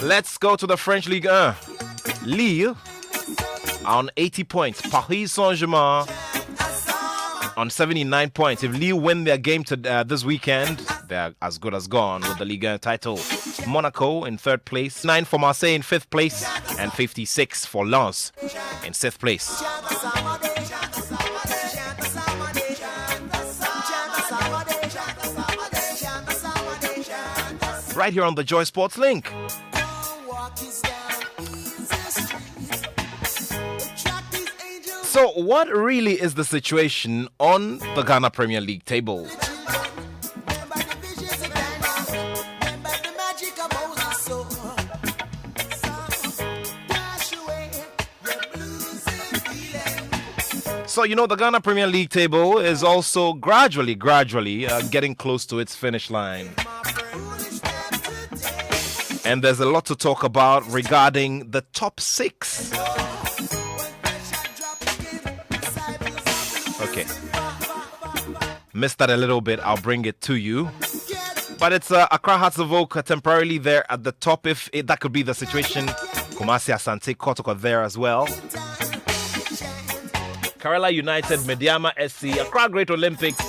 Let's go to the French Ligue 1. Lille on 80 points. Paris Saint-Germain on 79 points. If Lille win their game this weekend, they're as good as gone with the Ligue 1 title. Monaco in third place, 9 for Marseille in fifth place, and 56 for Lens in sixth place. Right here on the Joy Sports Link. So, what really is the situation on the Ghana Premier League table? So, the Ghana Premier League table is also gradually getting close to its finish line. And there's a lot to talk about regarding the top 6. Okay. Missed that a little bit. I'll bring it to you. But it's Accra Hearts of Oak temporarily there at the top. If that could be the situation. Kumasi Asante Kotoko there as well. Karela United, Mediama SC, Accra Great Olympics,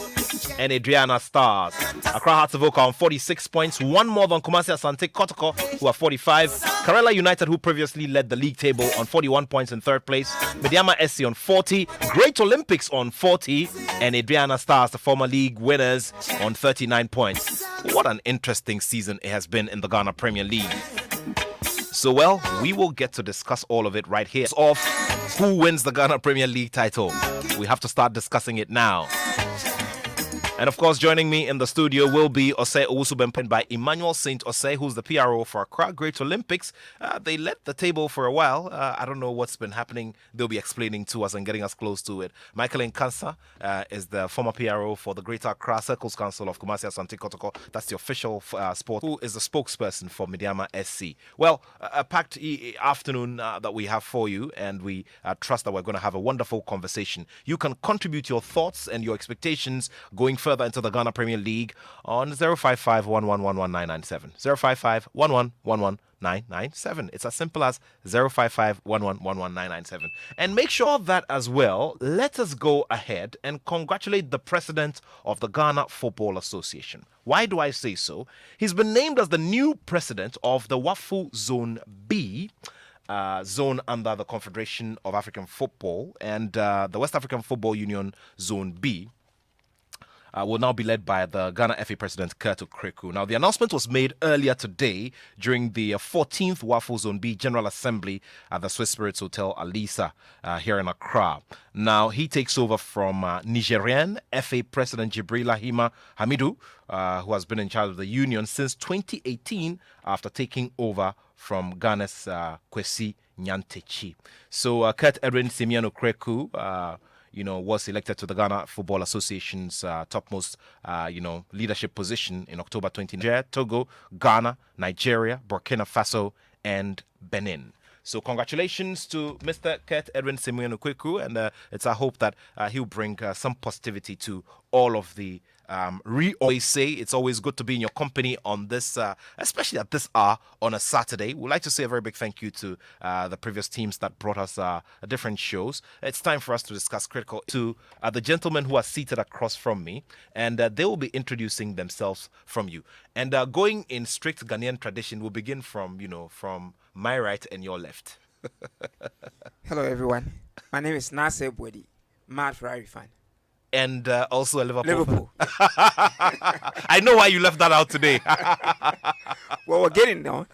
and Adriana Stars. Accra Hearts of Oak on 46 points, one more than Kumasi Asante Kotoko, who are 45. Karela United, who previously led the league table, on 41 points in third place. Mediama SC on 40. Great Olympics on 40. And Adriana Stars, the former league winners, on 39 points. What an interesting season it has been in the Ghana Premier League. So, we will get to discuss all of it right here. It's off who wins the Ghana Premier League title. We have to start discussing it now. And of course, joining me in the studio will be Osei Owusu-Bempah by Emmanuel Saint Osei, who's the PRO for Accra Great Olympics. They led the table for a while. I don't know what's been happening. They'll be explaining to us and getting us close to it. Michael Nkansa is the former PRO for the Greater Accra Circles Council of Kumasi Asante Kotoko. That's the official sport, who is the spokesperson for Mediama SC. Well, a packed afternoon that we have for you, and we trust that we're going to have a wonderful conversation. You can contribute your thoughts and your expectations going further into the Ghana Premier League on 055-1111-997. 055-1111-997. It's as simple as 055-1111-997. And make sure that as well, let us go ahead and congratulate the president of the Ghana Football Association. Why do I say so? He's been named as the new president of the WAFU Zone B, zone under the Confederation of African Football, and the West African Football Union Zone B. Will now be led by the Ghana FA President Kurt Okraku. Now, the announcement was made earlier today during the 14th WAFU Zone B General Assembly at the Swiss Spirits Hotel Alisa here in Accra. Now, he takes over from Nigerian FA President Jibrila Hamidu, who has been in charge of the union since 2018 after taking over from Ghana's Kwesi Nyantechi. So, Kurt Edwin Simeon Okraku, was elected to the Ghana Football Association's topmost, leadership position in October 2019. Togo, Ghana, Nigeria, Burkina Faso, and Benin. So congratulations to Mr. Kurt Edwin Simeon Okraku, and it's our hope that he'll bring some positivity to all of the always say it's always good to be in your company on this, especially at this hour on a Saturday. We'd like to say a very big thank you to the previous teams that brought us different shows. It's time for us to discuss critical to the gentlemen who are seated across from me, and they will be introducing themselves from you. And going in strict Ghanaian tradition, we'll begin from my right and your left. Hello, everyone. My name is Nasser Bwedi, Mad Ferrari fan. And also a Liverpool. I know why you left that out today. Well, we're getting there.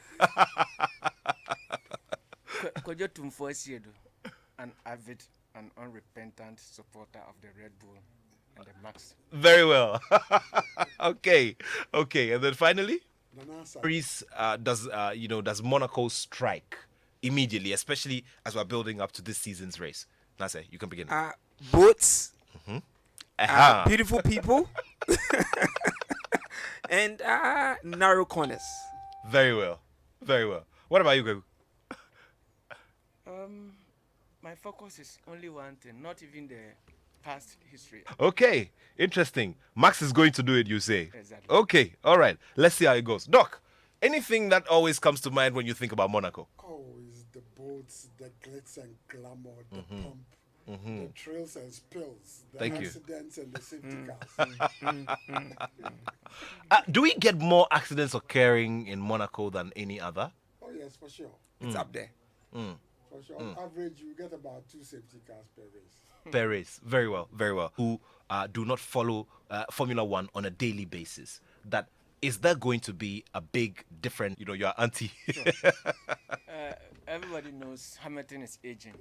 Kojo Tumfuasiedo, an avid and unrepentant supporter of the Red Bull and the Max. Very well. Okay. And then finally, does Monaco strike immediately, especially as we're building up to this season's race? Nasser, you can begin. Boats. Mm-hmm. Beautiful people. And narrow corners. Very well. What about you, Greg? My focus is only one thing, not even the past history. Okay, interesting. Max is going to do it, you say? Exactly. Okay, all right. Let's see how it goes. Doc, Anything that always comes to mind when you think about Monaco? Oh, is the boats, the glitz and glamour, the pump, the trills and spills, the Thank you. accidents and the safety cars. Do we get more accidents occurring in Monaco than any other? Oh yes, for sure. It's up there. For sure. On average, you get about 2 safety cars per race. Per race. Very well, very well. Who do not follow Formula One on a daily basis. That is there going to be a big difference? You know, your auntie. Everybody knows Hamilton is aging.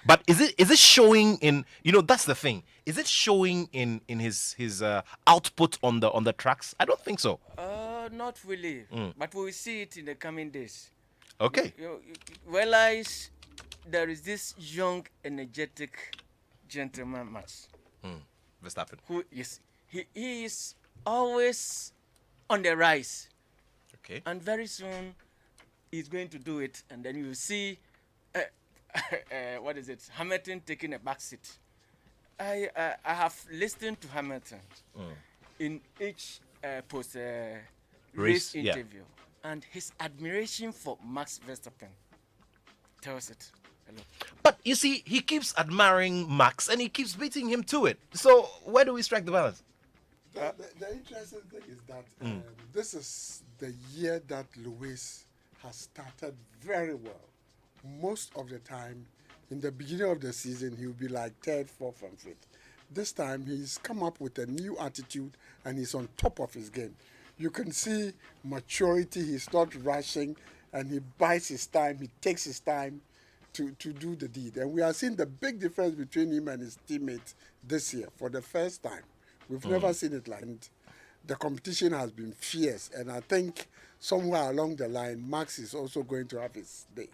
But is it showing in? You know, that's the thing. Is it showing in his output on the tracks? I don't think so. Not really, but we will see it in the coming days. Okay. You realize there is this young, energetic gentleman, Max, Verstappen. who is he is always on the rise, Okay. and very soon he's going to do it, and then you will see what is it? Hamilton taking a back seat. I have listened to Hamilton in each post race yeah. interview, and his admiration for Max Verstappen tells it a lot. But you see, he keeps admiring Max and he keeps beating him to it. So where do we strike the balance? The interesting thing is that this is the year that Lewis has started very well. Most of the time, in the beginning of the season, he'll be like third, fourth, and fifth. This time, he's come up with a new attitude and he's on top of his game. You can see maturity. He's not rushing and he bites his time. He takes his time to do the deed. And we are seeing the big difference between him and his teammates this year for the first time. We've never seen it like that. The competition has been fierce. And I think somewhere along the line, Max is also going to have his day.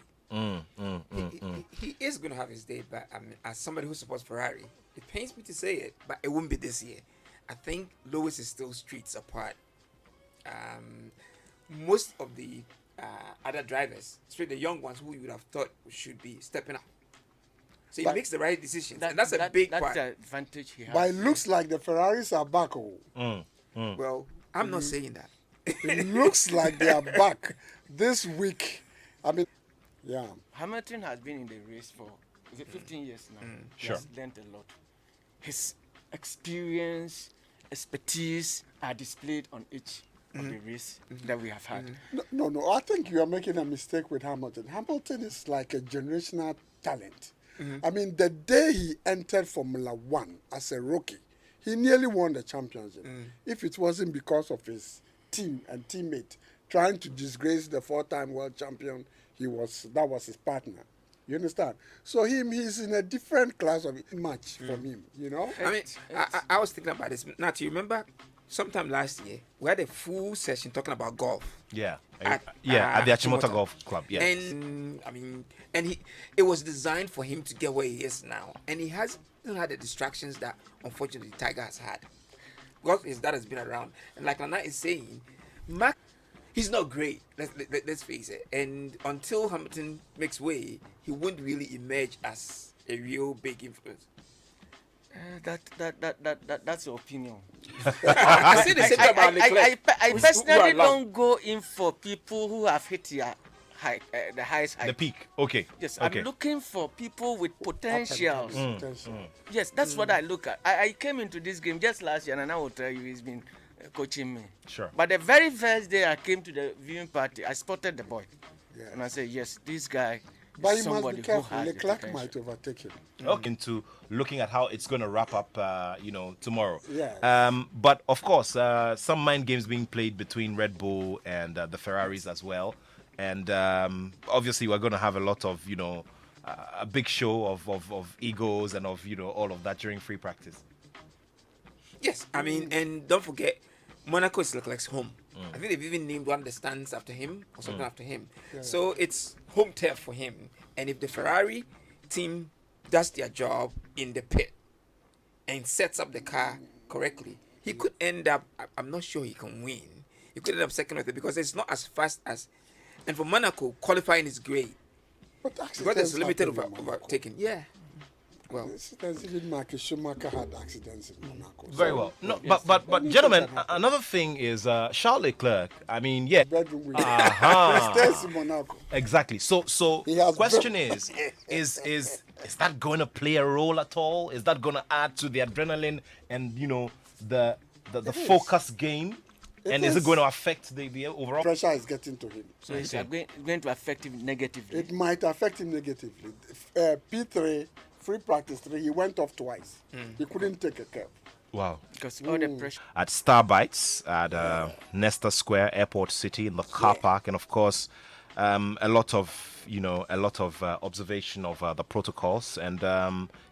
He is going to have his day, but I mean, as somebody who supports Ferrari, it pains me to say it, but it won't be this year. I think Lewis is still streets apart. Most of the other drivers, especially the young ones who you would have thought should be stepping up. So he makes the right decisions, and that's a big that's part. the advantage he has. But it looks like the Ferraris are back. Oh. Well, I'm not saying that. It looks like they are back this week. I mean, yeah. Hamilton has been in the race for 15 years now. He Sure. has learned a lot. His experience, expertise are displayed on each of the race that we have had. No. I think you are making a mistake with Hamilton. Hamilton is like a generational talent. I mean, the day he entered Formula One as a rookie, he nearly won the championship. If it wasn't because of his team and teammate trying to disgrace the four-time world champion, that was his partner. You understand? So he's in a different class of match from him. You know. I mean, I was thinking about this. Now, do you remember sometime last year, we had a full session talking about golf. Yeah. At, At the Achimota Achimota. Golf Club. Yeah. And I mean, it was designed for him to get where he is now, and he hasn't had the distractions that unfortunately Tiger has had. Golf is that has been around, and like Nana is saying, Mac, he's not great. Let's face it. And until Hamilton makes way, he won't really emerge as a real big influence. That's your opinion. I say the same thing about Leclerc. I who are personally loud. don't go in for people who have hit the highest height. The peak. Okay. Yes, Okay. I'm looking for people with potentials. Potential. Yes, that's what I look at. I came into this game just last year, and I will tell you, he's been coaching me. Sure. But the very first day I came to the viewing party, I spotted the boy. Yes. And I said, yes, this guy But is you must somebody be who careful. has the Leclerc potential. might overtake him. Into looking at how it's going to wrap up, tomorrow. Yes. But of course, some mind games being played between Red Bull and the Ferraris as well. And obviously, we're going to have a lot of, a big show of egos and of, all of that during free practice. Yes, I mean, and don't forget, Monaco is Leclerc's home. I think they've even named one of the stands after him or something after him. So it's home turf for him. And if the Ferrari team does their job in the pit and sets up the car correctly, he could end up, I'm not sure he can win. He could end up second with it because it's not as fast as, and for Monaco, qualifying is great. But actually, Because there's limited overtaking. Yeah. Well, Even Michael Schumacher had accidents in Monaco. Very So, well. No, Yes. but gentlemen, another thing is Charles Leclerc. I mean, yeah, Bedroom window. Aha. He stays in Monaco. exactly. So He has question built- is that going to play a role at all? Is that going to add to the adrenaline and the focus game? And is it is. going to affect the overall? Pressure is getting to him. So it's going to affect him negatively. It might affect him negatively. P3, free practice 3, he went off twice. He couldn't take a curve. Wow. Because all the pressure. At Starbites at Nesta Square, Airport City, in the car park, and of course, a lot of observation of the protocols. And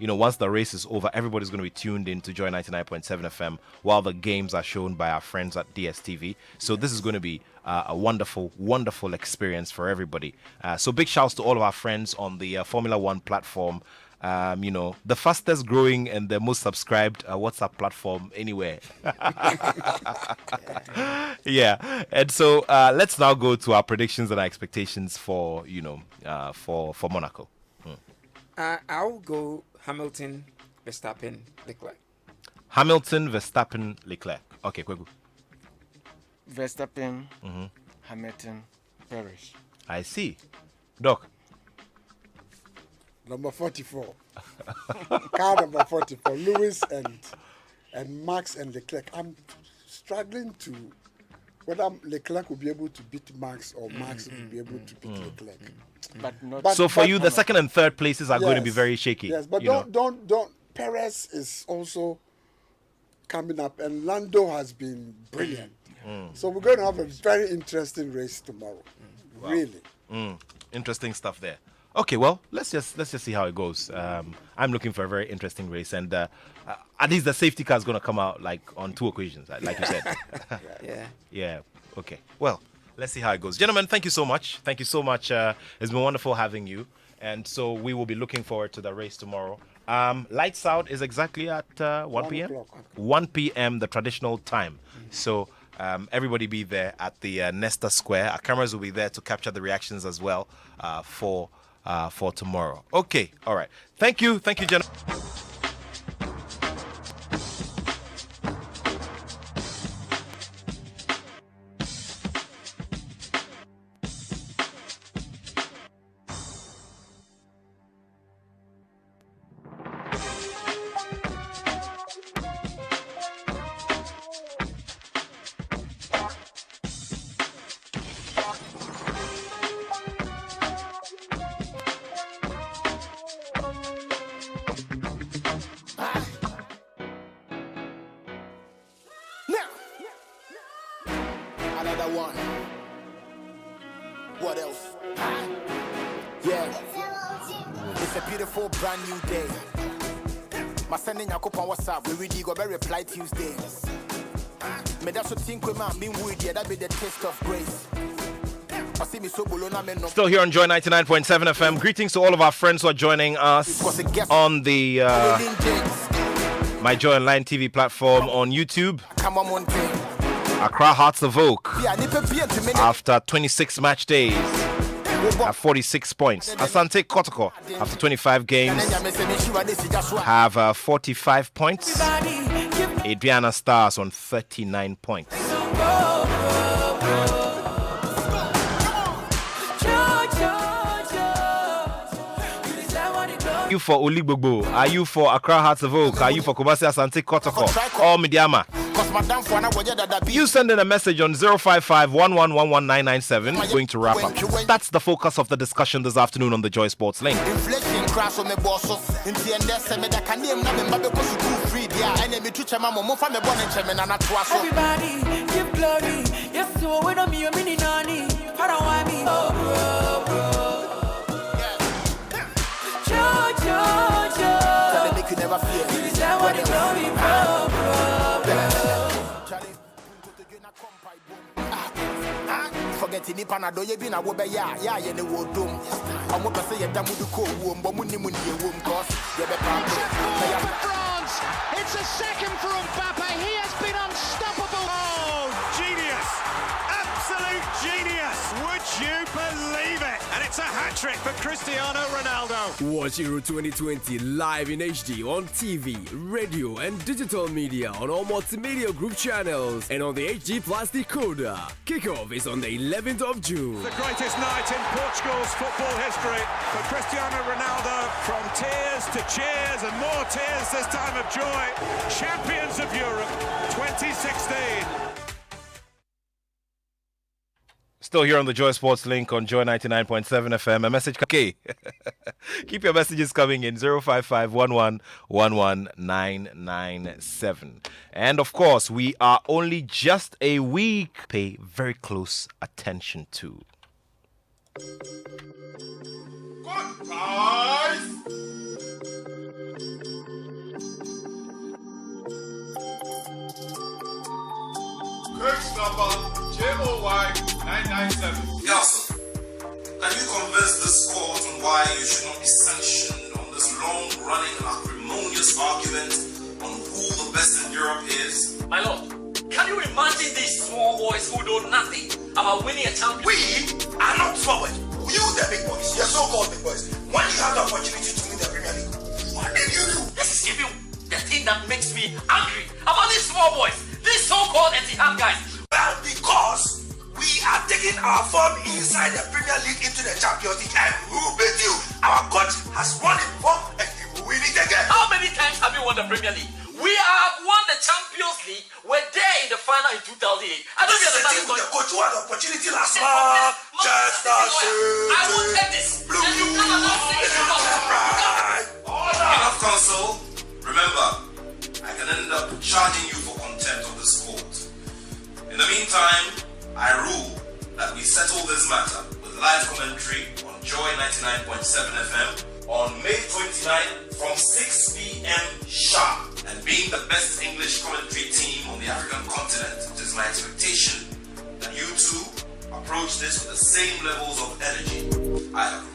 once the race is over, everybody's going to be tuned in to Joy 99.7 FM while the games are shown by our friends at DSTV. So this is going to be a wonderful, wonderful experience for everybody. So big shouts to all of our friends on the Formula One platform. The fastest growing and the most subscribed WhatsApp platform anywhere. Yeah. And so let's now go to our predictions and our expectations for for Monaco. I'll go Hamilton, Verstappen, Leclerc. Hamilton, Verstappen, Leclerc. Okay, Kwegu. Verstappen, Hamilton, Perez. I see. Doc. Number 44. Car number 44. Lewis and Max and Leclerc. I'm struggling to whether Leclerc will be able to beat Max or Max will be able to beat Leclerc. But not. But- So for you, the second and third places are going to be Yes. very shaky. Yes, but you know. don't. Perez is also coming up, and Lando has been brilliant. So we're going to have a very interesting race tomorrow. Really. Interesting stuff there. Okay, well, let's just see how it goes. I'm looking for a very interesting race, and at least the safety car is going to come out like on 2 occasions, like you said. Yeah. Yeah. Okay. Well, let's see how it goes, gentlemen. Thank you so much. Thank you so much. It's been wonderful having you, and so we will be looking forward to the race tomorrow. Lights out is exactly at 1 p.m. 1 o'clock. 1 p.m. the traditional time. So everybody be there at the Nesta Square. Our cameras will be there to capture the reactions as well for tomorrow. Okay, all right. Thank you, gentlemen. Another one. What else? Yeah. It's a beautiful brand new day. My sending Yakop on WhatsApp. We really go reply Tuesday. Me that's what think we man being weird. Yeah, that be the taste of grace. I see me so bolona me no. Still here on Joy 99.7 FM. Greetings to all of our friends who are joining us on the My Joy Online TV platform on YouTube. Come on, Monte. Accra Hearts of Oak, Yeah, nipe pia to me. after 26 match days, have 46 points. Asante Kotoko, after 25 games, have 45 points. Adriana Stars on 39 points. Are you for Oligbogbo? Are you for Accra Hearts of Oak? Are you for Kumasi Asante Kotoko or Midiama? You send in a message on 055-1111-997. Going to wrap up. That's the focus of the discussion this afternoon on the Joy Sports Link. Inflation crash on me boss. Inti ende se me da kan name na me mbabe ko school free dia. Ene me tuche mama mo fa me born enche na toa so. Everybody give glory. Yes, so we don't me a mini nani. I don't want me. Oh, Tell them make you never fear. you deserve what the glory, bro. Forget ni panado ye bi na wo be ya ye ne wo dom. Omo pese ye da mudu ko wo mbo mu ni mu ni ye wo cause ye be pa. France. It's a second for Mbappe. He has been unstoppable. Oh, genius! Absolute genius! Would you believe it? And it's a hat-trick for Cristiano Ronaldo. Watch Euro 2020 live in HD on TV, radio and digital media on all multimedia group channels and on the HD Plus decoder. Kickoff is on the 11th of June. The greatest night in Portugal's football history for Cristiano Ronaldo. From tears to cheers and more tears this time of joy. Champions of Europe 2016. Still here on the Joy Sports Link on Joy 99.7 FM. A message. Okay. Keep your messages coming in 055 997. And of course, we are only just a week. Pay very close attention to. Good guys. Case number JOY997. Nelson, can you convince this court on why you should not be sanctioned on this long-running acrimonious argument on who the best in Europe is? My lord, can you imagine these small boys who know nothing about winning a championship? We are not forward. You, the big boys, your so-called big boys, when you have the opportunity to win the Premier League, what did you do? This is even the thing that makes me angry about these small boys, these so-called Etihad guys. Well, because we are taking our form inside the Premier League into the Champions League, and who beat you? Our coach has won it before, and he will win it again. How many times have you won the Premier League? We have won the Champions League. We're there in the final in 2008. I don't This is the understand team with the coach who had the opportunity last month. I won't take this. And you cannot say it. Enough, counsel. Remember, I can end up charging you for contempt of this court. In the meantime, I rule that we settle this matter with live commentary on Joy 99.7 FM on May 29th from 6 p.m. sharp. And being the best English commentary team on the African continent, it is my expectation that you two approach this with the same levels of energy I have ruled.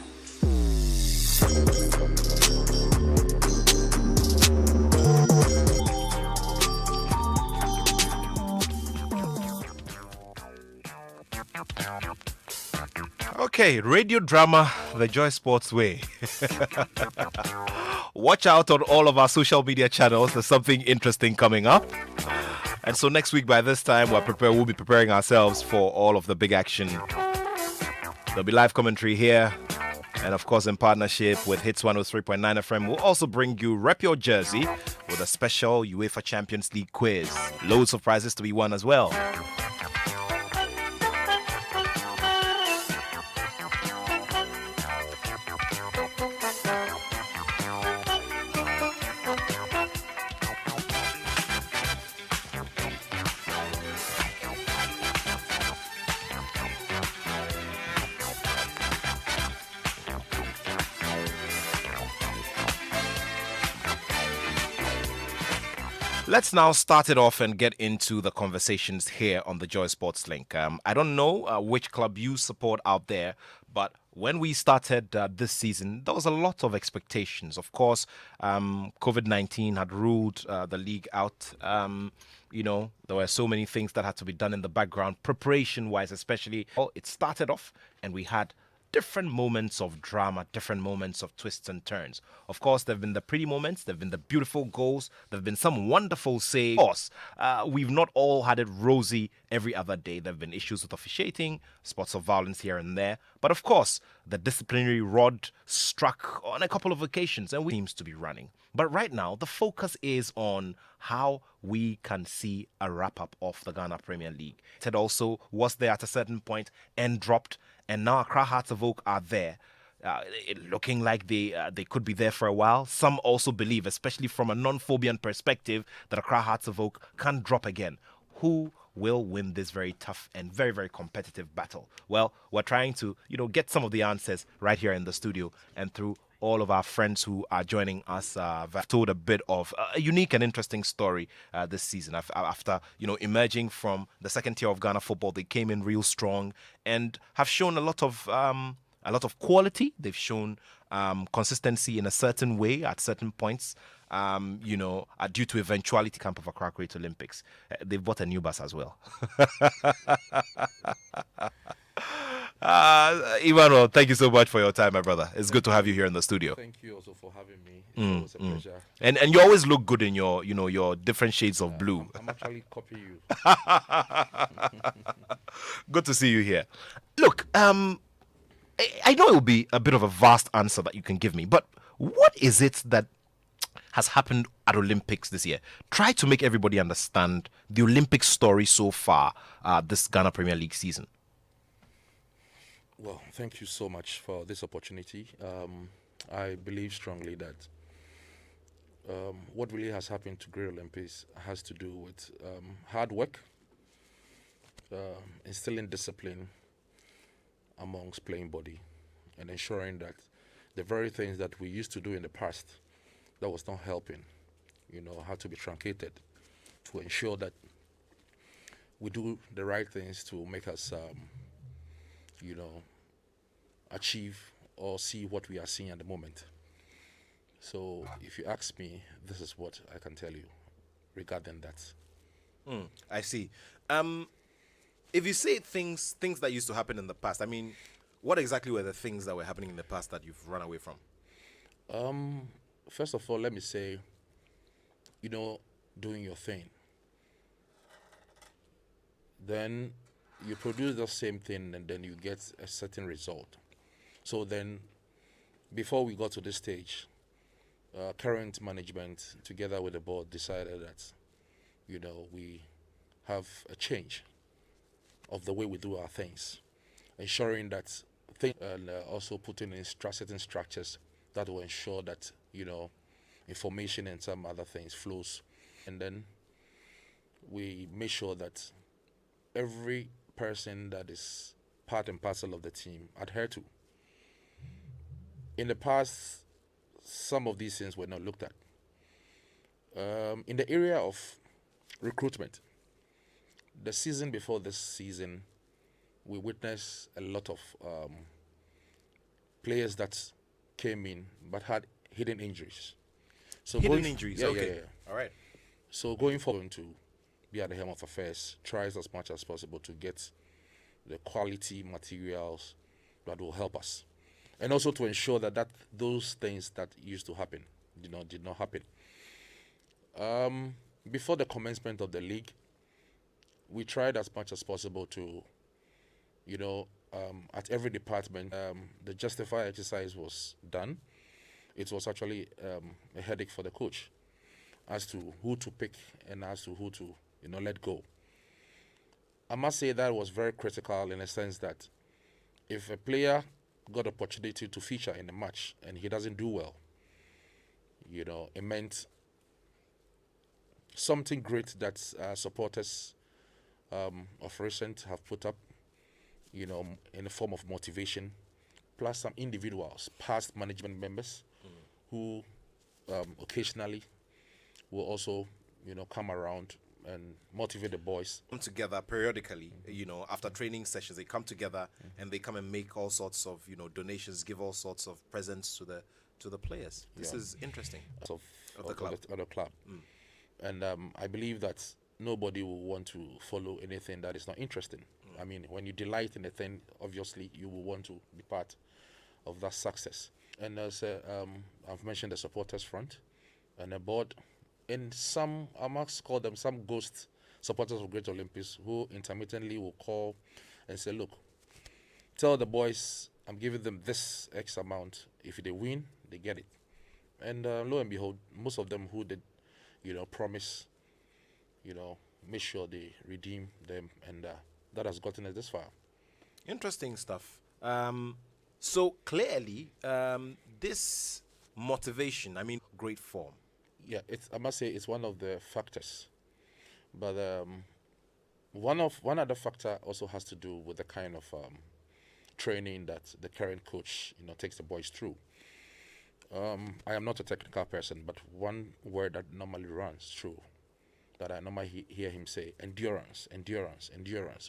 Okay, radio drama, the Joy Sports way. Watch out on all of our social media channels. There's something interesting coming up. And so next week by this time, we'll be preparing ourselves for all of the big action. There'll be live commentary here. And of course, in partnership with Hits 103.9 FM, we'll also bring you Rep Your Jersey with a special UEFA Champions League quiz. Loads of prizes to be won as well. Let's now start it off and get into the conversations here on the Joy Sports Link. I don't know which club you support out there, but when we started this season, there was a lot of expectations. Of course, COVID-19 had ruled the league out. There were so many things that had to be done in the background, preparation-wise especially. Well, it started off and we had different moments of drama, different moments of twists and turns. Of course, there have been the pretty moments, there have been the beautiful goals, there have been some wonderful saves. Of course, we've not all had it rosy every other day. There have been issues with officiating, spots of violence here and there. But of course, the disciplinary rod struck on a couple of occasions and seems to be running. But right now, the focus is on how we can see a wrap-up of the Ghana Premier League. It also was there at a certain point and dropped. And now Accra Hearts of Oak are there, looking like they could be there for a while. Some also believe, especially from a non-Phobian perspective, that Accra Hearts of Oak can drop again. Who will win this very tough and very, very competitive battle? Well, we're trying to, get some of the answers right here in the studio and through all of our friends who are joining us. I've told a bit of a unique and interesting story this season. After emerging from the second tier of Ghana football, they came in real strong and have shown a lot of quality. They've shown consistency in a certain way at certain points. Due to eventuality camp of Accra Great Olympics. They've bought a new bus as well. Emmanuel, thank you so much for your time, my brother. It's good to have you here in the studio. Thank you also for having me. It was a pleasure. And you always look good in your your different shades of blue. I'm actually copying you. Good to see you here. Look, I know it will be a bit of a vast answer that you can give me, but what is it that has happened at Olympics this year? Try to make everybody understand the Olympic story so far this Ghana Premier League season. Well, thank you so much for this opportunity. I believe strongly that what really has happened to Great Olympics has to do with hard work, instilling discipline amongst playing body, and ensuring that the very things that we used to do in the past that was not helping, had to be truncated to ensure that we do the right things to make us, achieve or see what we are seeing at the moment. So if you ask me, this is what I can tell you regarding that. I see. If you say things that used to happen in the past, I mean, what exactly were the things that were happening in the past that you've run away from? First of all, let me say, doing your thing. Then you produce the same thing and then you get a certain result. So then, before we got to this stage, current management, together with the board, decided that, we have a change of the way we do our things, ensuring that and also putting in certain structures that will ensure that information and some other things flows, and then we make sure that every person that is part and parcel of the team adhere to. In the past, some of these things were not looked at. In the area of recruitment, the season before this season, we witnessed a lot of players that came in but had hidden injuries. So injuries, yeah, okay. Yeah. All right. So going forward to be at the helm of affairs, tries as much as possible to get the quality materials that will help us. And also to ensure that those things that used to happen did not happen. Before the commencement of the league, we tried as much as possible to, at every department, the justify exercise was done. It was actually a headache for the coach as to who to pick and as to who to, let go. I must say that was very critical in the sense that if a player got opportunity to feature in a match and he doesn't do well, it meant something great that supporters of recent have put up, in the form of motivation, plus some individuals, past management members, who occasionally will also, come around and motivate the boys. Come together periodically, after training sessions, they come together and they come and make all sorts of, donations, give all sorts of presents to the players. This is interesting. Of the club. And I believe that nobody will want to follow anything that is not interesting. I mean, when you delight in a thing, obviously you will want to be part of that success. And as I've mentioned, the supporters front and the board, and some, I must call them some ghost supporters of Great Olympics who intermittently will call and say, look, tell the boys I'm giving them this X amount. If they win, they get it. And lo and behold, most of them who did, promise, make sure they redeem them, and that has gotten us this far. Interesting stuff. So clearly, this motivation, great form. Yeah, I must say it's one of the factors. But one other factor also has to do with the kind of training that the current coach, takes the boys through. I am not a technical person, but one word that normally runs through, that I normally hear him say, endurance,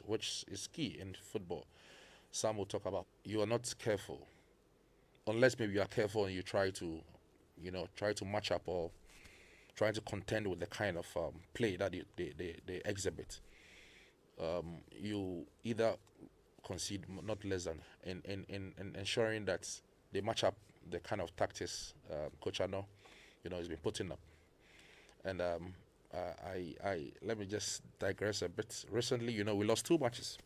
which is key in football. Some will talk about you are not careful, unless maybe you are careful and you try to match up or trying to contend with the kind of play that they exhibit. You either concede not less than in ensuring that they match up the kind of tactics Coach Ano, has been putting up. And I let me just digress a bit. Recently, we lost 2 matches,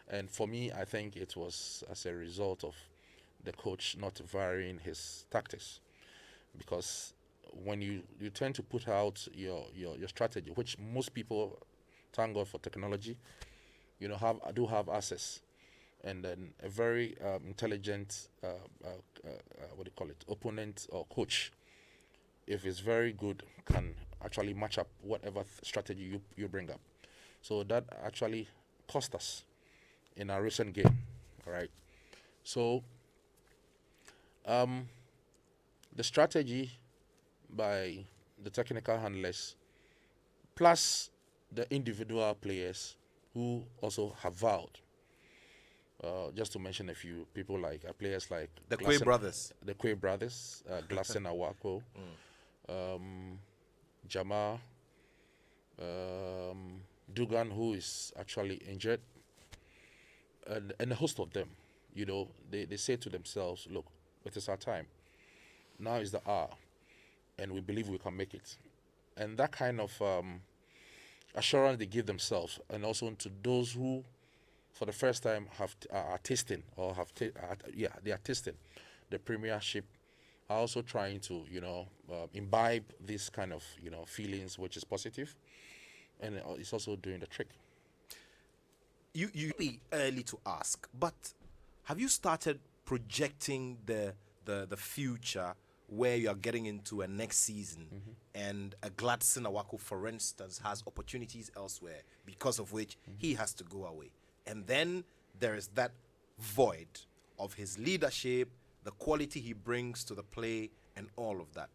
and for me, I think it was as a result of the coach not varying his tactics, because when you tend to put out your strategy, which most people, thank God for technology, do have access, and then a very intelligent opponent or coach, if it's very good, can actually match up whatever strategy you bring up. So that actually cost us in our recent game, all right? So the strategy by the technical handlers plus the individual players who also have vowed, just to mention a few people, like players like the Quay brothers, Glasson Awako, Jama, Dugan, who is actually injured, and a host of them. They say to themselves, look, it is our time. Now is the hour, and we believe we can make it. And that kind of assurance they give themselves, and also to those who, for the first time, are tasting they are tasting the Premiership, are also trying to imbibe this kind of feelings, which is positive, and it's also doing the trick. You be early to ask, but have you started projecting the future, where you are getting into a next season, and a Gladson Awako, for instance, has opportunities elsewhere, because of which he has to go away, and then there is that void of his leadership, the quality he brings to the play, and all of that.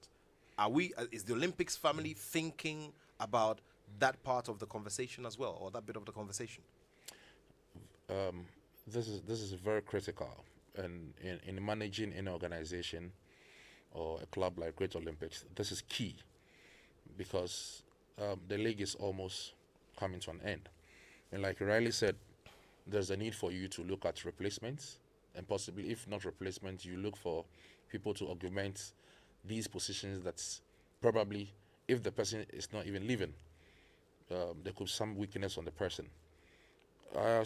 Is the Olympics family thinking about that part of the conversation as well, or that bit of the conversation? This is very critical, and in managing an organization or a club like Great Olympics, this is key, because the league is almost coming to an end, and like Riley said, there's a need for you to look at replacements, and possibly, if not replacements, you look for people to augment these positions. That's probably, if the person is not even leaving, there could be some weakness on the person. I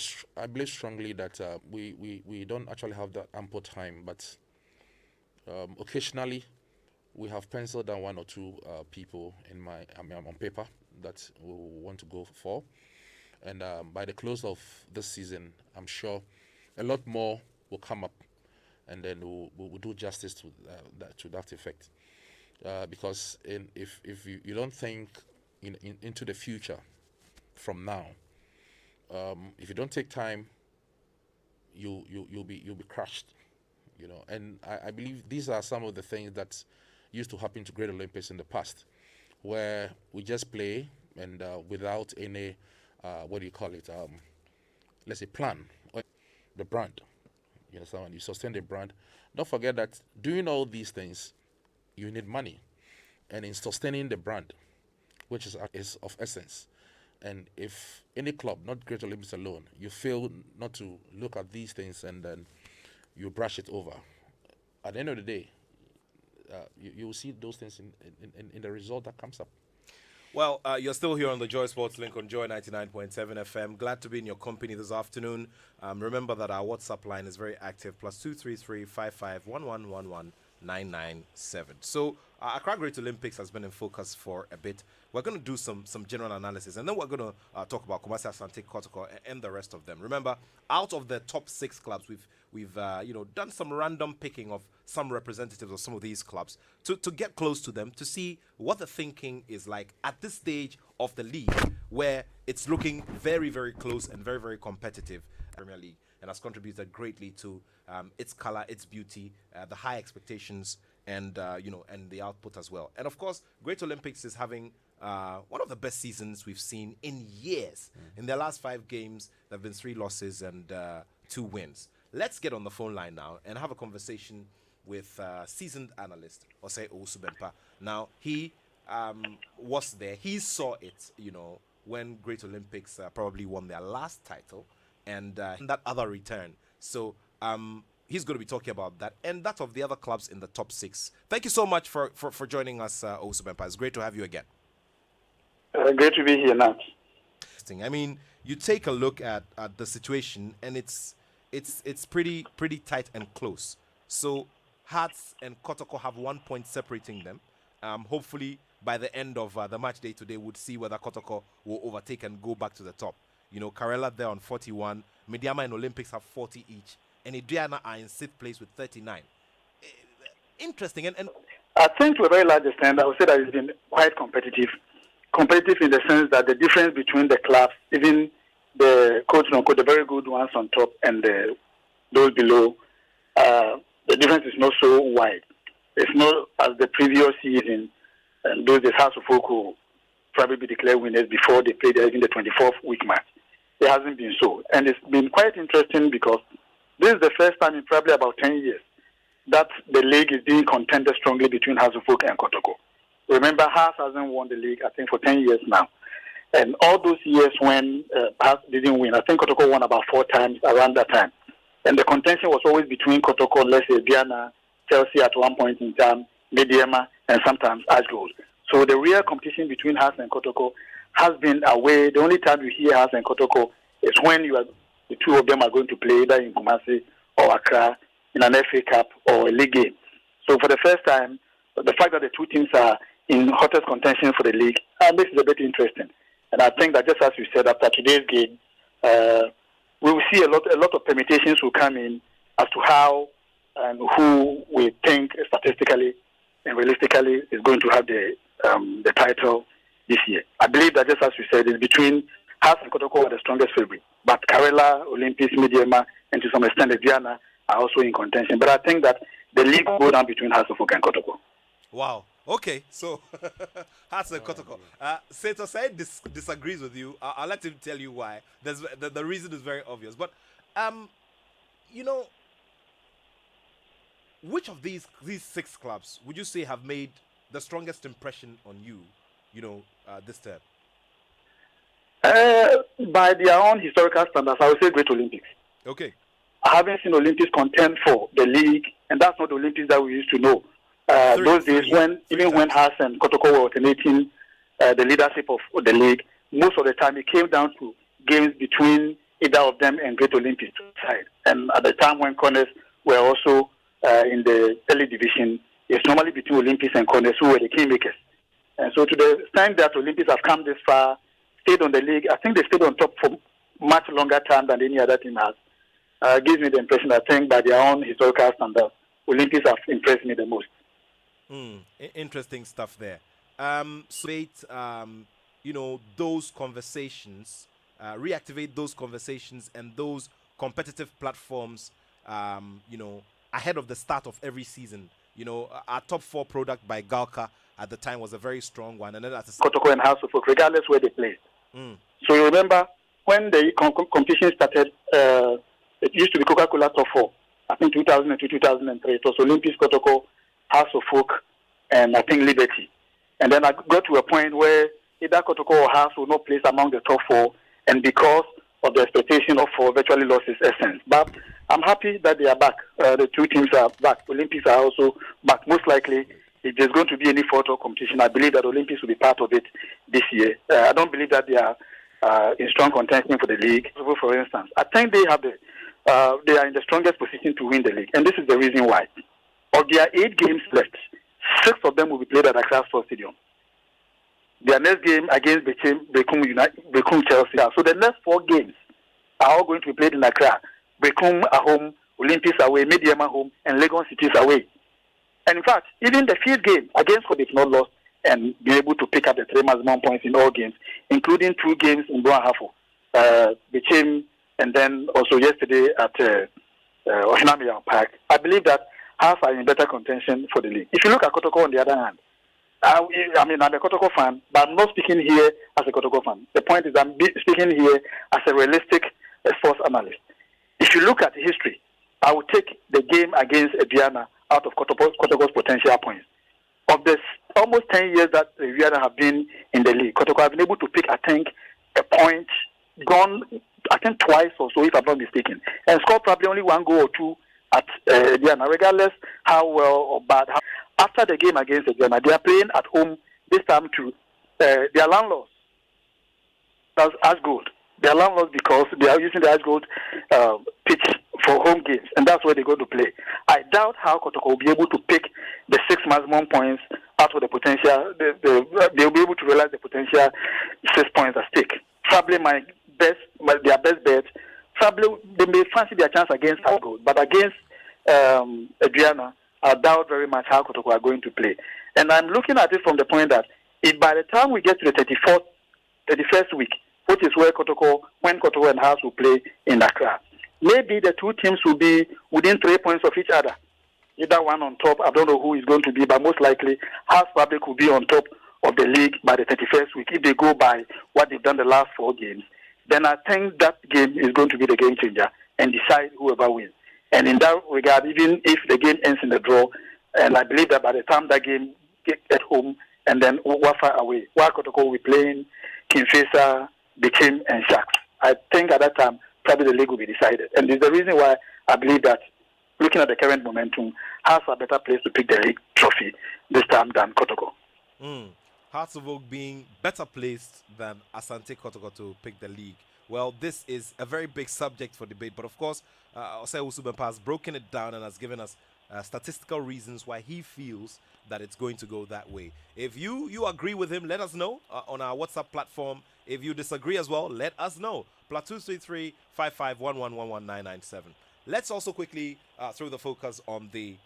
believe strongly that we don't actually have that ample time, but occasionally we have penciled down 1 or 2 people on paper that we want to go for, and by the close of this season, I'm sure a lot more will come up, and then we'll do justice to that effect. Because if you don't think into the future from now, if you don't take time, you'll be crushed, And I believe these are some of the things that used to happen to Great Olympics in the past, where we just play and without any let's say plan, or the brand. You understand? When you sustain the brand, don't forget that doing all these things, you need money, and in sustaining the brand, which is of essence. And if any club, not Great Olympics alone, you fail not to look at these things and then you brush it over, at the end of the day, you will see those things in the result that comes up. Well, you're still here on the Joy Sports Link on Joy 99.7 FM. Glad to be in your company this afternoon. Remember that our WhatsApp line is very active, +233 55 997. So Accra Great Olympics has been in focus for a bit. We're going to do some general analysis, and then we're going to talk about Kumasi Asante Kotoko and the rest of them. Remember, out of the top 6 clubs, we've done some random picking of some representatives of some of these clubs to get close to them, to see what the thinking is like at this stage of the league, where it's looking very, very close and very, very competitive. Premier League, and has contributed greatly to its color, its beauty, the high expectations, and and the output as well. And of course, Great Olympics is having one of the best seasons we've seen in years. In their last 5 games, there have been 3 losses and 2 wins. Let's get on the phone line now and have a conversation with seasoned analyst Osei Owusu-Bempah. Now, he was there. He saw it, when Great Olympics probably won their last title. and that other return. So he's going to be talking about that and that of the other clubs in the top 6. Thank you so much for joining us, Owusu Bempah. It's great to have you again. Great to be here, Nat. I mean, you take a look at the situation, and it's pretty tight and close. So Hearts and Kotoko have 1 point separating them. Hopefully, by the end of the match day today, we'll see whether Kotoko will overtake and go back to the top. You know, Karela there on 41, Mediama and Olympics have 40 each, and Aduana are in 6th place with 39. Interesting, and I think to a very large extent, I would say that it's been quite competitive. Competitive in the sense that the difference between the clubs, even the quote-unquote, the very good ones on top and those below, the difference is not so wide. It's not as the previous season, and those days House of Folk will probably be declared winners before they play in the 24th week match. It hasn't been so. And it's been quite interesting because this is the first time in probably about 10 years that the league is being contended strongly between House of Folk and Kotoko. Remember, Haas hasn't won the league, I think, for 10 years now. And all those years when Haas didn't win, I think Kotoko won about 4 times around that time. And the contention was always between Kotoko, let's say, Diana, Chelsea at one point in time, Mediama, and sometimes Ashgold. So the real competition between Haas and Kotoko has been away. The only time you hear Haas and Kotoko is when the two of them are going to play either in Kumasi or Accra in an FA Cup or a league game. So for the first time, the fact that the two teams are in hottest contention for the league makes it a bit interesting. And I think that just as you said, after today's game, we will see a lot of permutations will come in as to how and who we think statistically and realistically is going to have the title this year. I believe that just as you said, it's between Haas and Kotoko are the strongest favorite. But Karela, Olympics, Mediama, and to some extent Diana are also in contention. But I think that the league will go down between Haas and Kotoko. Wow. Okay, so Haas and Kotoko. Seto Said disagrees with you. I'll let him tell you why. The reason is very obvious. But, you know, which of these 6 clubs would you say have made the strongest impression on you, this term? By their own historical standards, I would say Great Olympics. Okay. I haven't seen Olympics contend for the league, and that's not the Olympics that we used to know. Those days, when Haas and Kotoko were alternating the leadership of the league, most of the time it came down to games between either of them and Great Olympics side. And at the time when Corners were also in the early division, it's normally between Olympics and Corners who were the kingmakers. And so to the extent that Olympics have come this far, stayed on the league, I think they stayed on top for much longer time than any other team has. Gives me the impression, I think, by their own historical standards, Olympics have impressed me the most. Interesting stuff there. Those conversations, reactivate those conversations and those competitive platforms, ahead of the start of every season. Our top 4 product by Galka at the time was a very strong one. And then Kotoko and House of Folk, regardless where they played. So you remember when the competition started, it used to be Coca-Cola top 4. I think 2002, 2003. It was Olympics, Kotoko, House of Folk, and I think Liberty. And then I got to a point where either Kotoko or House will not place among the top 4, and because of the expectation of 4 virtually lost its essence. But I'm happy that they are back. The two teams are back. Olympics are also back. Most likely, if there's going to be any photo competition, I believe that Olympics will be part of it this year. I don't believe that they are in strong contention for the league. For instance, I think they have they are in the strongest position to win the league, and this is the reason why. Of their 8 games left, 6 of them will be played at Accra Sports Stadium. Their next game against Bekum Chelsea. So the next 4 games are all going to be played in Accra. Bekum at home, Olympics away, Mediama home, and Legon Cities away. And in fact, even the 5th game against what they've not lost and be able to pick up the 3 maximum points in all games, including 2 games in Brown-Hafo, Bichim, and then also yesterday at Ohinamiya Park. I believe that Haas are in better contention for the league. If you look at Kotoko on the other hand, I'm a Kotoko fan, but I'm not speaking here as a Kotoko fan. The point is I'm speaking here as a realistic sports analyst. If you look at history, I would take the game against Aduana out of Kotoko's potential points. Of this almost 10 years that Aduana have been in the league, Kotoko have been able to pick, I think, a point gone I think twice or so, if I'm not mistaken, and scored probably only one goal or two at Diana, regardless how well or bad. After the game against Diana, they are playing at home this time to their landlords. That's Ashgold. They are landlords because they are using the Ashgold pitch for home games, and that's where they go to play. I doubt how Kotoko will be able to pick the 6 maximum points out of the potential. They'll be able to realize the potential 6 points at stake. Probably their best bet. Probably they may fancy their chance against Ashgold, but against Adriana, I doubt very much how Kotoko are going to play. And I'm looking at it from the point that if by the time we get to the 31st week, which is when Kotoko and Hearts will play in Accra, maybe the two teams will be within 3 points of each other. Either one on top, I don't know who is going to be, but most likely Hearts probably could be on top of the league by the 31st week. If they go by what they've done the last 4 games, then I think that game is going to be the game changer and decide whoever wins. And in that regard, even if the game ends in a draw, and I believe that by the time that game gets at home and then Wafa away, Kotoko will be playing Kinshasa, Bichim, and Sharks. I think at that time, probably the league will be decided. And it's the reason why I believe that, looking at the current momentum, Hearts are a better place to pick the league trophy this time than Kotoko. Hearts of Oak being better placed than Asante Kotoko to pick the league. Well, this is a very big subject for debate, but of course, Osei Owusu-Bempah has broken it down and has given us statistical reasons why he feels that it's going to go that way. If you agree with him, let us know on our WhatsApp platform. If you disagree as well, let us know. +233 5511119997. Let's also quickly throw the focus on the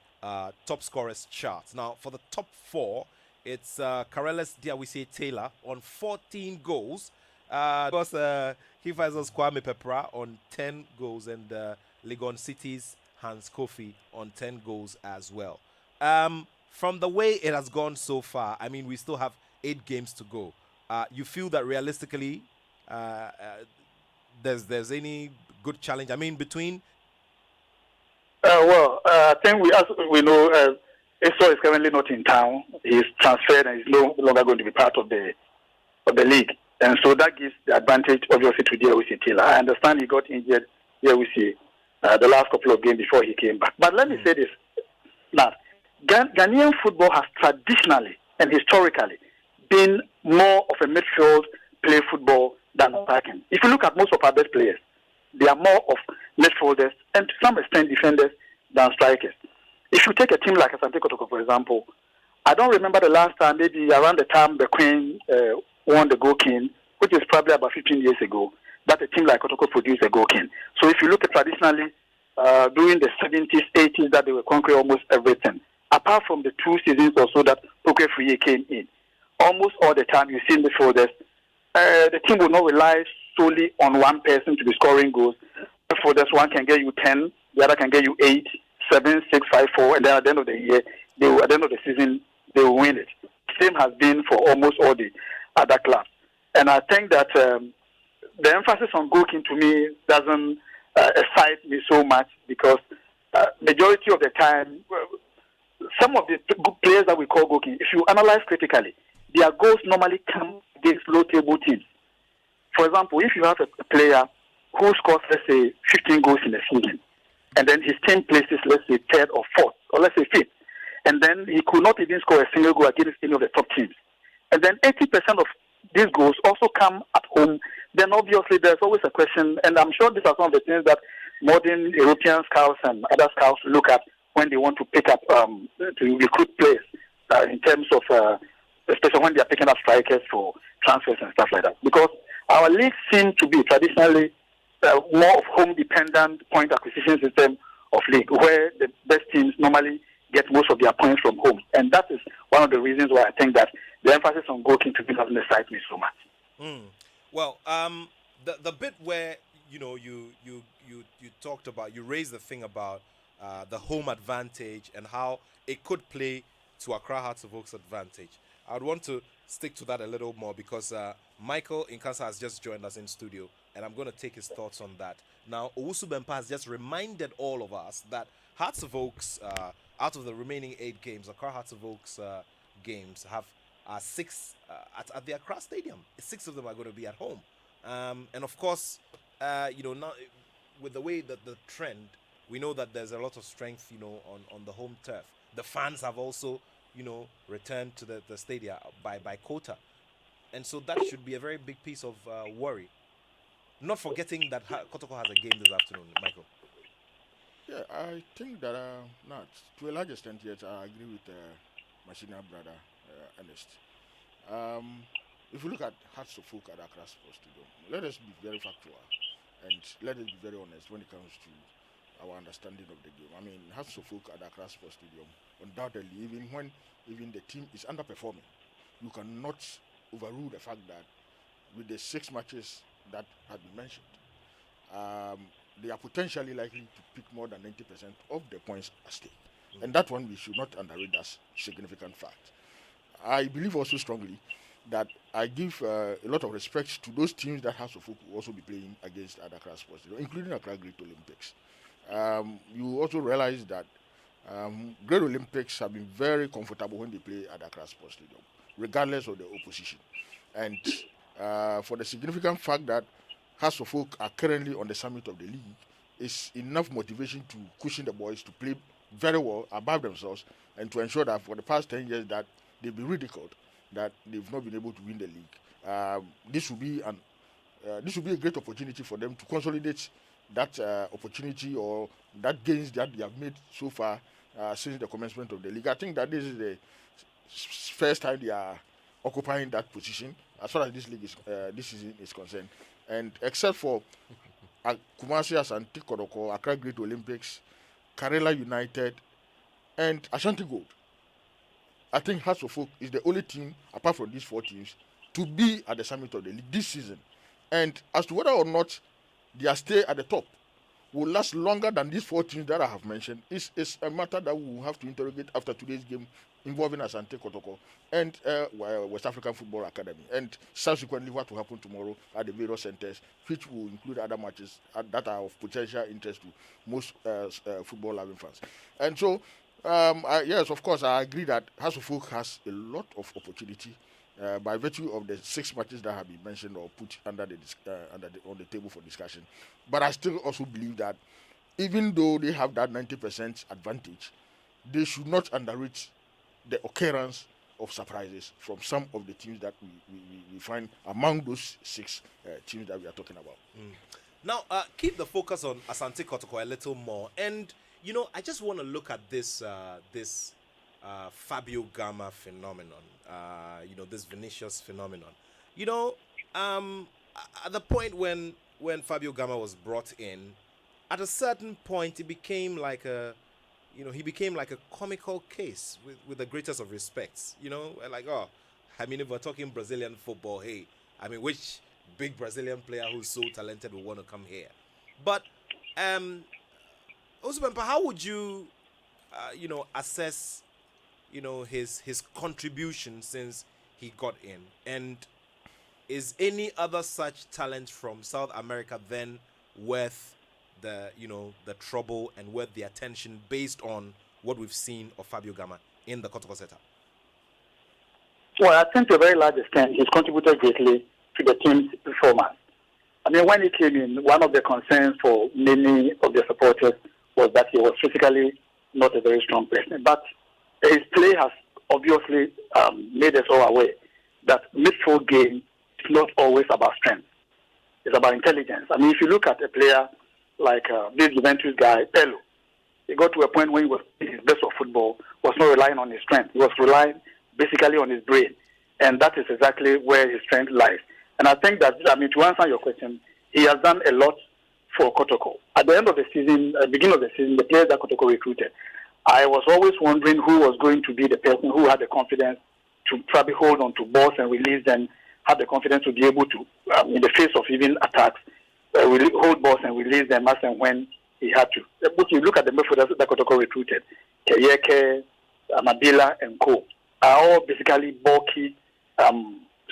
top scorers charts. Now, for the top 4, it's Kareles Diawisi Taylor on 14 goals. He finds us Kwame Pepra on 10 goals and Legon City's Hans Kofi on 10 goals as well. From the way it has gone so far, I mean, we still have 8 games to go. You feel that realistically there's any good challenge? I mean, between... I think as we know, Esau is currently not in town. He's transferred and he's no longer going to be part of the league. And so that gives the advantage, obviously, to Diawisi Taylor. I understand he got injured, Diawisi, the last couple of games before he came back. But let me say this. Now, Ghanaian football has traditionally and historically been more of a midfield play football than attacking. If you look at most of our best players, they are more of midfielders and to some extent defenders than strikers. If you take a team like Asante Kotoko, for example, I don't remember the last time, maybe around the time the Queen won the Gold King, which is probably about 15 years ago, that a team like Kotoko produced a Gold King. So if you look at traditionally, during the 70s, 80s, that they were conquering almost everything. Apart from the 2 seasons or so that Poké Friye came in, almost all the time you see midfielders, the team will not rely solely on one person to be scoring goals. Midfielders, one can get you 10, the other can get you 8, 7, 6, 5, 4, and then at the end of the year, at the end of the season, they will win it. Same has been for almost all the other clubs. And I think that the emphasis on goalkeeping to me doesn't excite me so much because majority of the time, some of the players that we call goalkeeping, if you analyze critically, their goals normally come against low-table teams. For example, if you have a player who scores, let's say, 15 goals in a season, and then his team places, let's say, 3rd or 4th, or let's say 5th, and then he could not even score a single goal against any of the top teams. And then 80% of these goals also come at home. Then obviously there's always a question, and I'm sure these are some of the things that modern European scouts and other scouts look at when they want to pick up, to recruit players in terms of, especially when they are picking up strikers for transfers and stuff like that. Because our league seems to be traditionally more of home-dependent point acquisition system of league, where the best teams normally get most of their points from home. And that is one of the reasons why I think that the emphasis on goalkeeping to me doesn't excite me so much. Well, the bit where you talked about, you raised the thing about the home advantage and how it could play to Accra Hearts of Oak's advantage. I would want to stick to that a little more because Michael Inkansa has just joined us in studio, and I'm going to take his thoughts on that. Now, Owusu-Bempah has just reminded all of us that Hearts of Oaks, out of the remaining 8 games, Accra Hearts of Oaks games have 6 at the Accra Stadium. 6 of them are going to be at home. And of course, now with the way that the trend, we know that there's a lot of strength, on the home turf. The fans have also, returned to the stadia by quota. And so that should be a very big piece of worry. Not forgetting that Kotoko has a game this afternoon, Michael. Yeah, I think that, not to a large extent yet, I agree with my senior brother, Ernest. If you look at Hearts of Oak at Accra Sports Stadium, let us be very factual and let us be very honest when it comes to our understanding of the game. I mean, Hearts of Oak at Accra Sports Stadium, undoubtedly, even when the team is underperforming, you cannot overrule the fact that with the 6 matches that have been mentioned, they are potentially likely to pick more than 90% of the points at stake. And that one we should not underrate as significant fact. I believe also strongly that I give a lot of respect to those teams that Hearts of Oak will also be playing against at Accra Sports, including Accra Great Olympics. You also realize that Great Olympics have been very comfortable when they play at Accra Sports Stadium, regardless of the opposition. And for the significant fact that Hearts of Oak are currently on the summit of the league is enough motivation to cushion the boys to play very well above themselves and to ensure that for the past 10 years that they've been ridiculed, that they've not been able to win the league. This will be a great opportunity for them to consolidate that opportunity or that gains that they have made so far since the commencement of the league. I think that this is the first time they are occupying that position as far as this season is concerned. And except for Kumasi Asante Kotoko, Accra Great Olympics, Karela United, and Ashanti Gold, I think Hearts of Oak is the only team, apart from these 4 teams, to be at the summit of the league this season. And as to whether or not their stay at the top will last longer than these 4 teams that I have mentioned is a matter that we will have to interrogate after today's game involving Asante Kotoko and West African Football Academy, and subsequently what will happen tomorrow at the various centers, which will include other matches that are of potential interest to most football-loving fans. And so, yes, of course, I agree that Hearts of Oak has a lot of opportunity by virtue of the 6 matches that have been mentioned or put on the table for discussion. But I still also believe that even though they have that 90% advantage, they should not underrate the occurrence of surprises from some of the teams that we find among those 6 teams that we are talking about. Now, keep the focus on Asante Kotoko a little more. And, I just want to look at this Fabio Gama phenomenon, this Vinicius phenomenon. At the point when Fabio Gama was brought in, at a certain point, it became like he became like a comical case with the greatest of respects. If we're talking Brazilian football, which big Brazilian player who's so talented will want to come here? But, Osubempa, how would you, assess, his contribution since he got in? And is any other such talent from South America then worth the trouble and worth the attention based on what we've seen of Fabio Gama in the Kotoko setup? Well, I think to a very large extent, he's contributed greatly to the team's performance. When he came in, one of the concerns for many of the supporters was that he was physically not a very strong person. But his play has obviously made us all aware that midfield game is not always about strength. It's about intelligence. If you look at a player like this Juventus guy, Pello, he got to a point when he was his best of football, was not relying on his strength. He was relying basically on his brain. And that is exactly where his strength lies. And I think that, to answer your question, he has done a lot for Kotoko. At the end of the season, beginning of the season, the players that Kotoko recruited, I was always wondering who was going to be the person who had the confidence to probably hold on to balls and release them, had the confidence to be able to, in the face of even attacks, hold balls and release them as and when he had to. But you look at the midfielders that Kotoko recruited, Keyeke, Mabila, and Co. are all basically bulky,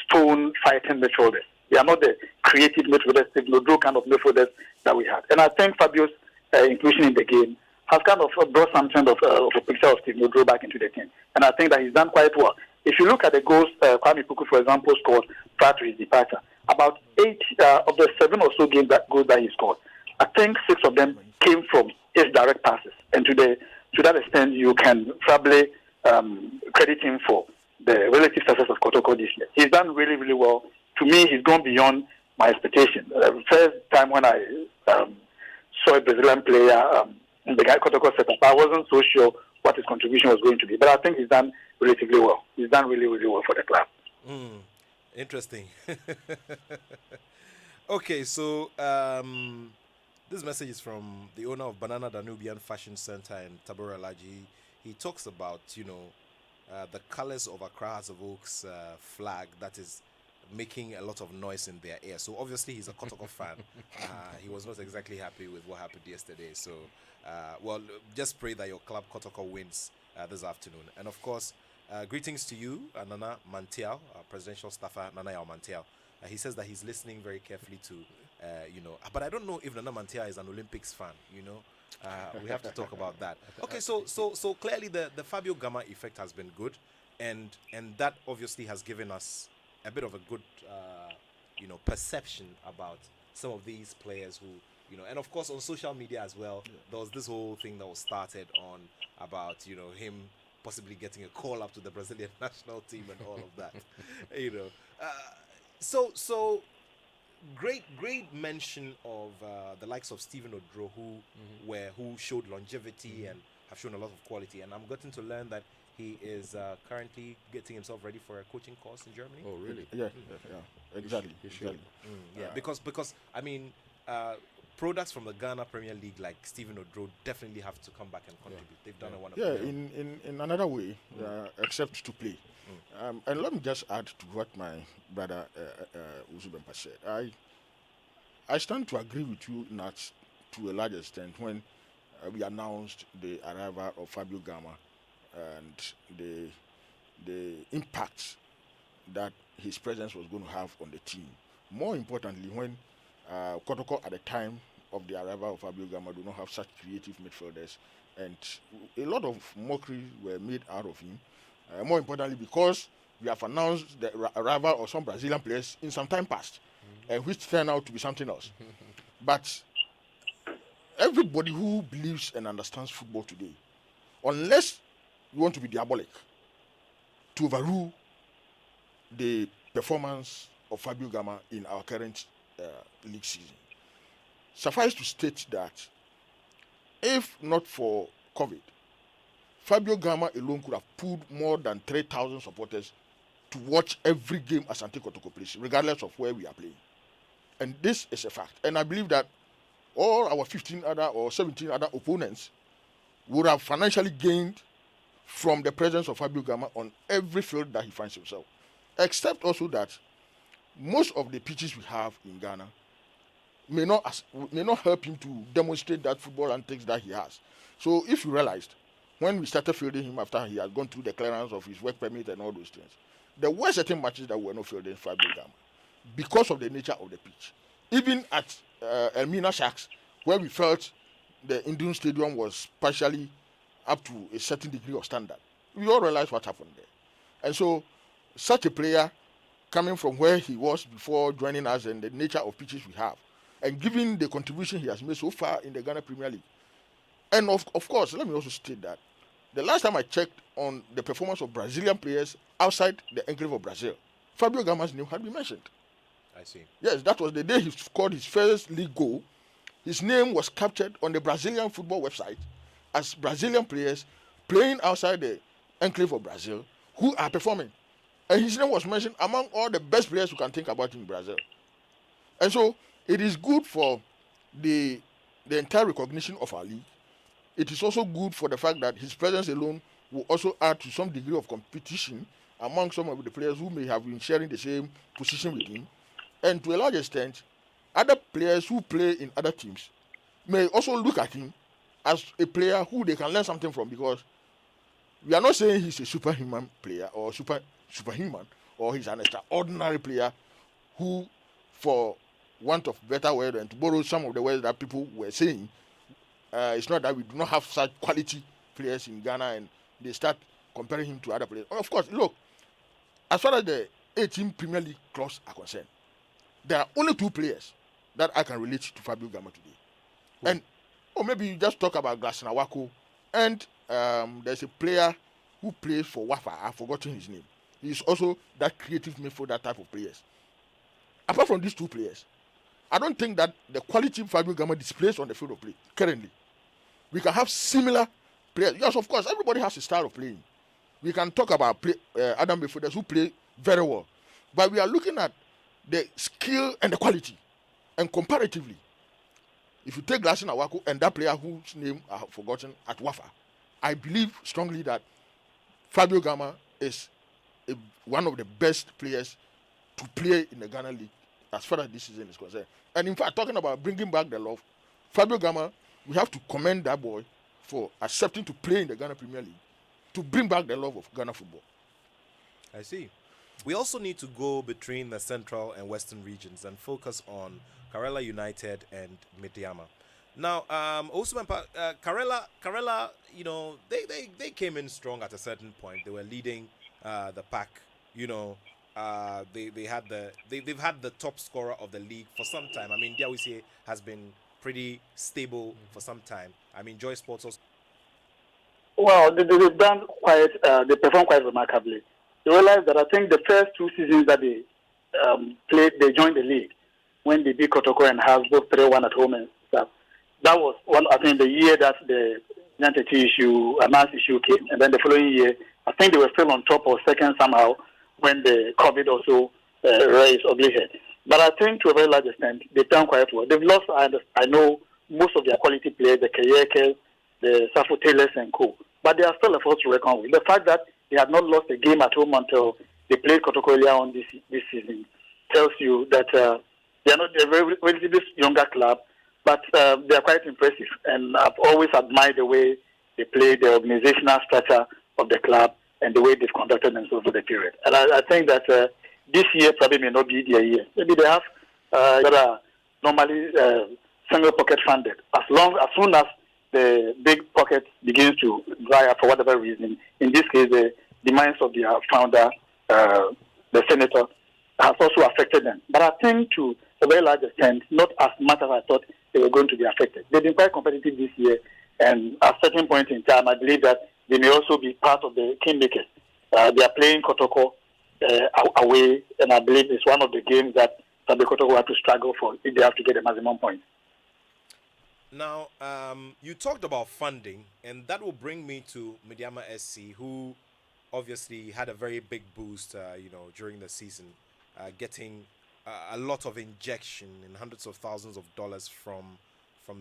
stone-fighting midfielders. They are not the creative midfielders, the Lodro kind of midfielders that we had. And I think Fabio's inclusion in the game has kind of brought some kind of a picture of Steve Lodro back into the team. And I think that he's done quite well. If you look at the goals Kwame Puku, for example, scored prior to his departure, about 8 of the 7 or so goals that he scored, I think 6 of them came from his direct passes. And to that extent, you can probably credit him for the relative success of Kotoko this year. He's done really, really well. To me, he's gone beyond my expectation. The first time when I saw a Brazilian player in the Kotoko setup, I wasn't so sure what his contribution was going to be. But I think he's done relatively well. He's done really, really well for the club. Interesting. Okay, so this message is from the owner of Banana Danubian Fashion Center in Tabora Laji. He talks about, the colors of Accra Hearts of Oak's flag that is making a lot of noise in their ear. So obviously he's a Kotoko fan. He was not exactly happy with what happened yesterday. So, just pray that your club Kotoko wins this afternoon. And of course, greetings to you, Nana Mantiao, presidential staffer Nana Yao Mantiao. He says that he's listening very carefully to, but I don't know if Nana Mantiao is an Olympics fan, we have to talk about that. Okay, so clearly the Fabio Gama effect has been good, and that obviously has given us a bit of a good, perception about some of these players who, and of course on social media as well, there was this whole thing that was started on about, him possibly getting a call up to the Brazilian national team and all of that, So great mention of the likes of Stephen Odro, who showed longevity and have shown a lot of quality. And I'm getting to learn that he is currently getting himself ready for a coaching course in Germany. Oh, really? Yeah, exactly. Yeah, because I mean, products from the Ghana Premier League like Stephen Odro definitely have to come back and contribute. They've done a wonderful job. in another way, except to play. And let me just add to what my brother Uzubempa said. I stand to agree with you, Nat, to a large extent when we announced the arrival of Fabio Gama and the impact that his presence was going to have on the team. More importantly, when Kotoko at the time of the arrival of Fabio Gama do not have such creative midfielders, and a lot of mockery were made out of him. More importantly, because we have announced the arrival of some Brazilian players in some time past, which turned out to be something else. But everybody who believes and understands football today, unless you want to be diabolic, to overrule the performance of Fabio Gama in our current league season, suffice to state that if not for COVID, Fabio Gama alone could have pulled more than 3,000 supporters to watch every game Asante Kotoko plays, regardless of where we are playing. And this is a fact. And I believe that all our 15 other or 17 other opponents would have financially gained from the presence of Fabio Gama on every field that he finds himself. Except also that most of the pitches we have in Ghana may not help him to demonstrate that football antics that he has. So if you realized, when we started fielding him after he had gone through the clearance of his work permit and all those things, there were certain matches that were not fielding Fabio Gama because of the nature of the pitch. Even at Elmina Sharks, where we felt the Indun Stadium was partially up to a certain degree of standard, we all realized what happened there. And so such a player coming from where he was before joining us and the nature of pitches we have, and given the contribution he has made so far in the Ghana Premier League. And of course, let me also state that the last time I checked on the performance of Brazilian players outside the enclave of Brazil, Fabio Gama's name had been mentioned. I see. Yes, that was the day he scored his first league goal. His name was captured on the Brazilian football website as Brazilian players playing outside the enclave of Brazil who are performing. And his name was mentioned among all the best players you can think about in Brazil. And so it is good for the entire recognition of our league. It is also good for the fact that his presence alone will also add to some degree of competition among some of the players who may have been sharing the same position with him. And to a large extent, other players who play in other teams may also look at him as a player who they can learn something from, because we are not saying he's a superhuman player or superhuman, or he's an extraordinary player who, for want of better word and to borrow some of the words that people were saying, it's not that we do not have such quality players in Ghana and they start comparing him to other players. Of course, look, as far as the 18 Premier League clubs are concerned, there are only 2 players that I can relate to Fabio Gama today. And maybe you just talk about Glasson Awako, and there's a player who plays for Wafa. I've forgotten his name. He's also that creative midfield, that type of players. Apart from these 2 players, I don't think that the quality Fabio Gama displays on the field of play currently. We can have similar players. Yes, of course, everybody has a style of playing. We can talk about Adam Befodas who play very well. But we are looking at the skill and the quality. And comparatively, if you take Glasson Awako and that player whose name I have forgotten at Wafa, I believe strongly that Fabio Gama is one of the best players to play in the Ghana League as far as this season is concerned. And in fact, talking about bringing back the love, Fabio Gama, we have to commend that boy for accepting to play in the Ghana Premier League, to bring back the love of Ghana football. I see. We also need to go between the central and western regions and focus on Karela United and Medeama. Now, Osman, Karela, you know, they came in strong at a certain point. They were leading the pack. You know, they've had the top scorer of the league for some time. I mean, Diawisi has been pretty stable for some time. I mean, Joy Sports also. Well, they've done quite. They performed quite remarkably. You realize that I think the first 2 seasons that they played, they joined the league when they beat Kotoko and House both 3-1 at home and stuff. That was one. I think the year that the identity issue, Amas issue came, and then the following year, I think they were still on top or second somehow when the COVID also raised ugly head. But I think to a very large extent, they've done quite well. They've lost, I know, most of their quality players, the Kayekes, the Safo Taylors and co. But they are still a force to reckon with. The fact that they have not lost a game at home until they played Kotoko earlier on this season tells you that they're a very relatively younger club, but they are quite impressive. And I've always admired the way they play, the organizational structure of the club, and the way they've conducted themselves over the period. And I think that this year probably may not be their year. Maybe they have that are normally single pocket funded. As soon as the big pocket begins to dry up for whatever reason, in this case, the demise of their founder, the senator, has also affected them. But I think to a very large extent, not as much as I thought they were going to be affected. They've been quite competitive this year, and at a certain point in time, I believe that they may also be part of the kingmakers. They are playing Kotoko away, and I believe it's one of the games that the Kotoko have to struggle for if they have to get the maximum points. Now, you talked about funding, and that will bring me to Medeama SC, who obviously had a very big boost, during the season, getting a lot of injection in hundreds of thousands of dollars from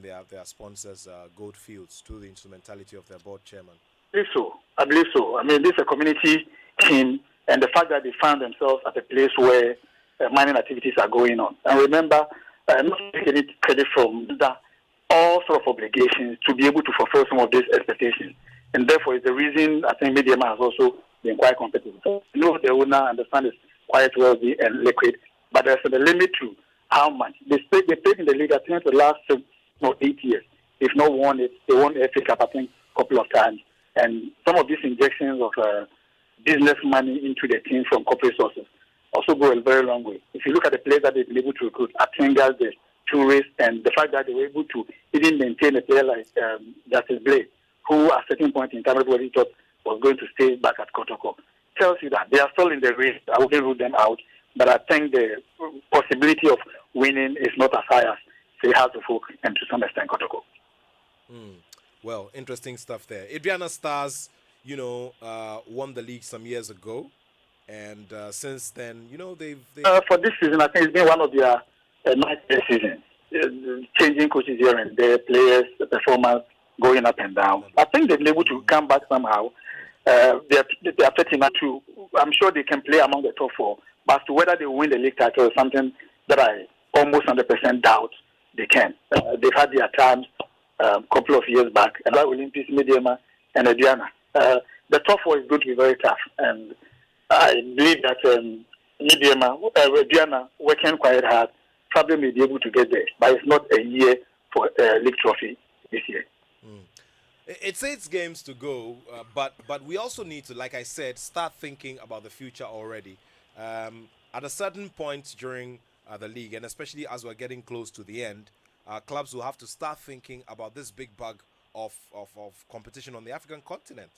their sponsors, Goldfields, to the instrumentality of their board chairman. I believe so. I mean, this is a community team, and the fact that they found themselves at a place where mining activities are going on. And remember, not taking any credit from that, all sort of obligations to be able to fulfill some of these expectations. And therefore, it's the reason I think Medeama has also been quite competitive. You know, the owner understands it's quite wealthy and liquid, but there's a limit to how much. They played in the league, I think, for the last 7 or 8 years. If not won it, they won FA Cup, I think, a couple of times. And some of these injections of business money into the team from corporate sources also go a very long way. If you look at the players that they've been able to recruit, Atingas, the tourists, and the fact that they were able to even maintain a player like Justice Blade, who at a certain point in time everybody thought was going to stay back at Kotoko, tells you that they are still in the race. I wouldn't rule them out, but I think the possibility of winning is not as high as, say, House of Folk and to some extent Kotoko. Well, interesting stuff there. Adriana Stars, won the league some years ago, and since then, they've for this season, I think it's been one of their nice seasons. Changing coaches here and there, players, the performance going up and down. I think they've been able to come back somehow. They are 32. I'm sure they can play among the top 4. But as to whether they will win the league title is something that I almost 100% doubt they can. They've had their times a couple of years back, and like Olympics, Medeama, and Adriana. The top 4 is going to be very tough, and I believe that Medeama, Adriana, working quite hard, probably may be able to get there, but it's not a year for league trophy this year. It's 8 games to go, but we also need to, like I said, start thinking about the future already. At a certain point during the league, and especially as we're getting close to the end, clubs will have to start thinking about this big bug of competition on the African continent,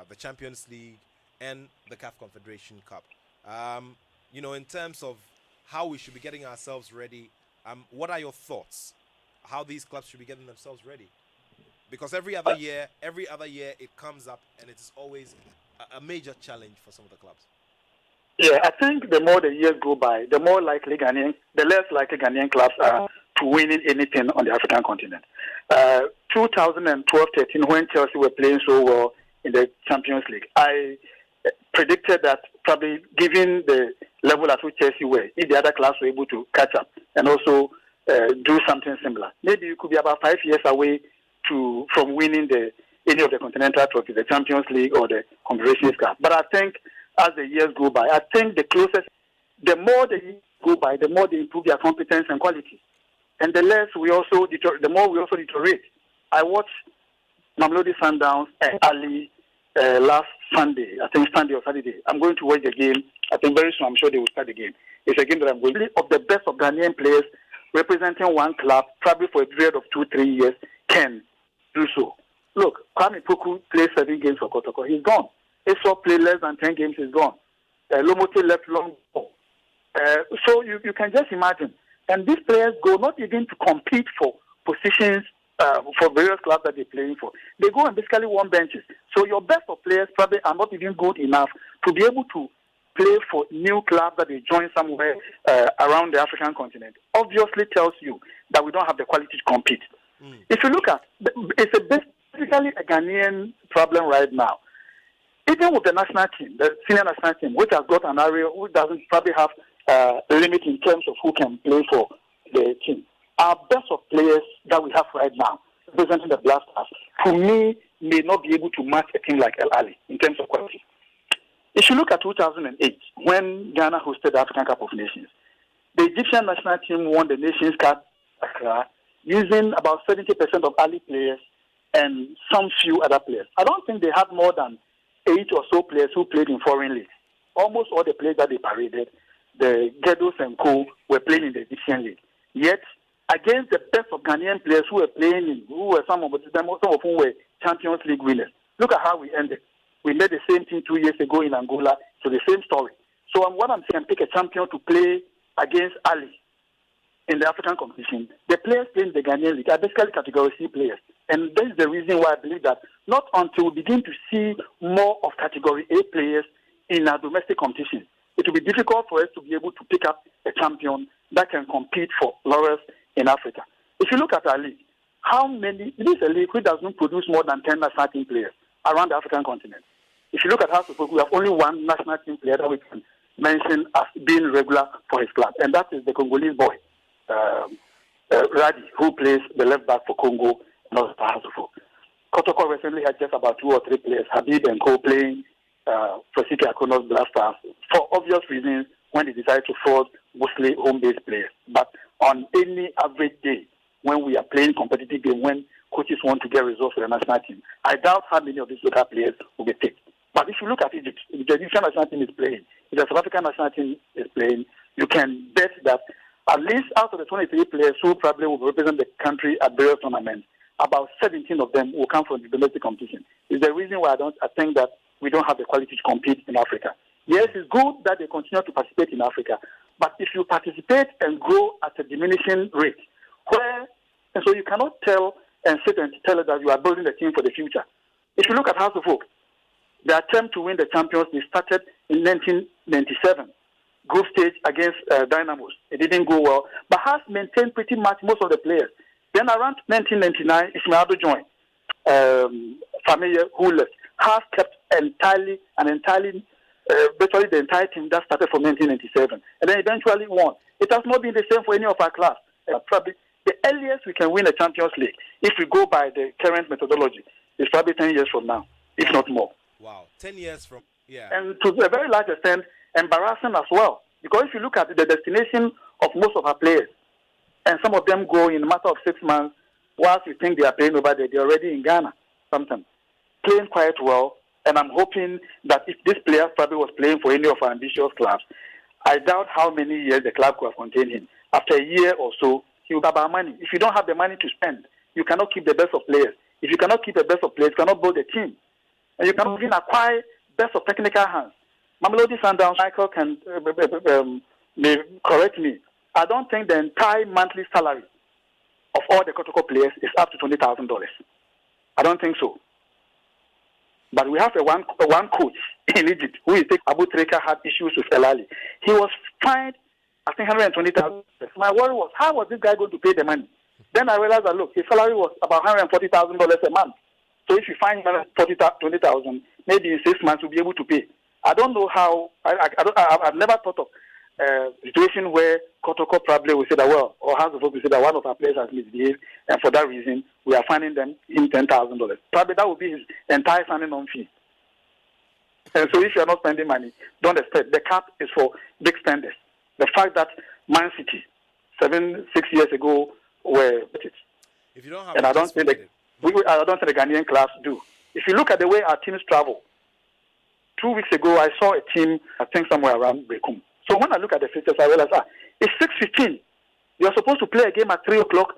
the Champions League and the CAF Confederation Cup. In terms of how we should be getting ourselves ready, what are your thoughts? How these clubs should be getting themselves ready? Because every other year it comes up, and it is always a major challenge for some of the clubs. Yeah, I think the more the years go by, the less likely Ghanaian clubs are to winning anything on the African continent. 2012-13, when Chelsea were playing so well in the Champions League, I predicted that probably given the level at which Chelsea were, if the other clubs were able to catch up and also do something similar, maybe you could be about 5 years away from winning any of the continental trophies, the Champions League or the Confederations Cup. But I think as the years go by, I think the more the years go by, the more they improve their competence and quality, and the more we also deteriorate. I watched Mamelodi Sundowns and Ali last Sunday, I think Sunday or Saturday. I'm going to watch the game. I think very soon I'm sure they will start the game. It's a game that I'm going to of the best of Ghanaian players representing one club, probably for a period of 2-3 years, can do so. Look, Kwame Poku played 7 games for Kotoko. He's gone. Esau played less than 10 games. He's gone. Lomote left long ball. So you can just imagine. And these players go not even to compete for positions for various clubs that they're playing for. They go and basically warm benches. So your best of players probably are not even good enough to be able to play for new clubs that they join somewhere around the African continent. Obviously tells you that we don't have the quality to compete. If you look at it's basically a Ghanaian problem right now. Even with the national team, the senior national team, which has got an area who doesn't probably have a limit in terms of who can play for the team. Our best of players that we have right now, representing the Black Stars, to me, may not be able to match a team like El Ali in terms of quality. If you look at 2008, when Ghana hosted the African Cup of Nations, the Egyptian national team won the Nations Cup using about 70% of Ali players and some few other players. I don't think they had more than 8 or so players who played in foreign leagues. Almost all the players that they paraded, the Gedos and Co, were playing in the Egyptian league. Yet, against the best of Ghanaian players who were playing some of whom were Champions League winners. Look at how we ended. We made the same thing 2 years ago in Angola, so the same story. So what I'm saying, pick a champion to play against Ali in the African competition. The players playing the Ghanaian league are basically category C players. And that is the reason why I believe that not until we begin to see more of category A players in our domestic competition, it will be difficult for us to be able to pick up a champion that can compete for laurels in Africa. If you look at our league, it is a league which does not produce more than 10 national team players around the African continent. If you look at House of Folk, we have only one national team player that we can mention as being regular for his club, and that is the Congolese boy, Radi, who plays the left back for Congo, not for House of Folk. Kotoko recently had just about 2 or 3 players, Habib and Co playing for City Akonos Black Stars, for obvious reasons when they decided to force mostly home-based players. But on any average day, when we are playing competitive game, when coaches want to get results for the national team, I doubt how many of these local players will be picked. But if you look at Egypt, if the Egyptian national team is playing, if the South African national team is playing, you can bet that at least out of the 23 players who probably will represent the country at various tournaments, about 17 of them will come from the domestic competition. It's the reason why I think that we don't have the quality to compete in Africa. Yes, it's good that they continue to participate in Africa, but if you participate and grow at a diminishing rate, and so you cannot tell and sit and tell us that you are building the team for the future. If you look at House of Folk, the attempt to win the Champions League started in 1997, group stage against Dynamos. It didn't go well, but has maintained pretty much most of the players. Then around 1999, Ismail Ado joined. Familia, who left, has kept virtually the entire team that started from 1997, and then eventually won. It has not been the same for any of our class. Probably the earliest we can win a Champions League, if we go by the current methodology, is probably 10 years from now, if not more. Wow, 10 years from, yeah. And to a very large extent, embarrassing as well. Because if you look at the destination of most of our players, and some of them go in a matter of 6 months, whilst you think they are playing over there, they're already in Ghana, sometimes. Playing quite well, and I'm hoping that if this player probably was playing for any of our ambitious clubs, I doubt how many years the club could have contained him. After a year or so, he will have our money. If you don't have the money to spend, you cannot keep the best of players. If you cannot keep the best of players, you cannot build a team. And you cannot even acquire best of technical hands. Mamelodi Sundowns, Michael can may correct me. I don't think the entire monthly salary of all the Kotoko players is up to $20,000. I don't think so. But we have a one coach in Egypt who is Abu Treka had issues with El Ali. He was fined, I think, $120,000. My worry was, how was this guy going to pay the money? Then I realized that, look, his salary was about $140,000 a month. So if you find $20,000, maybe in 6 months you'll be able to pay. I don't know how. I've never thought of a situation where Kotoko probably will say that, well, or House of Hope will say that one of our players has misbehaved, and for that reason we are finding him $10,000. Probably that would be his entire signing on fee. And so if you are not spending money, don't expect. The cap is for big spenders. The fact that Man City 6 years ago were it. If you don't have, and I don't think the Ghanaian clubs do. If you look at the way our teams travel, 2 weeks ago I saw a team, I think somewhere around Bekum. So when I look at the fixtures, I realize it's 6:15. You are supposed to play a game at 3 o'clock,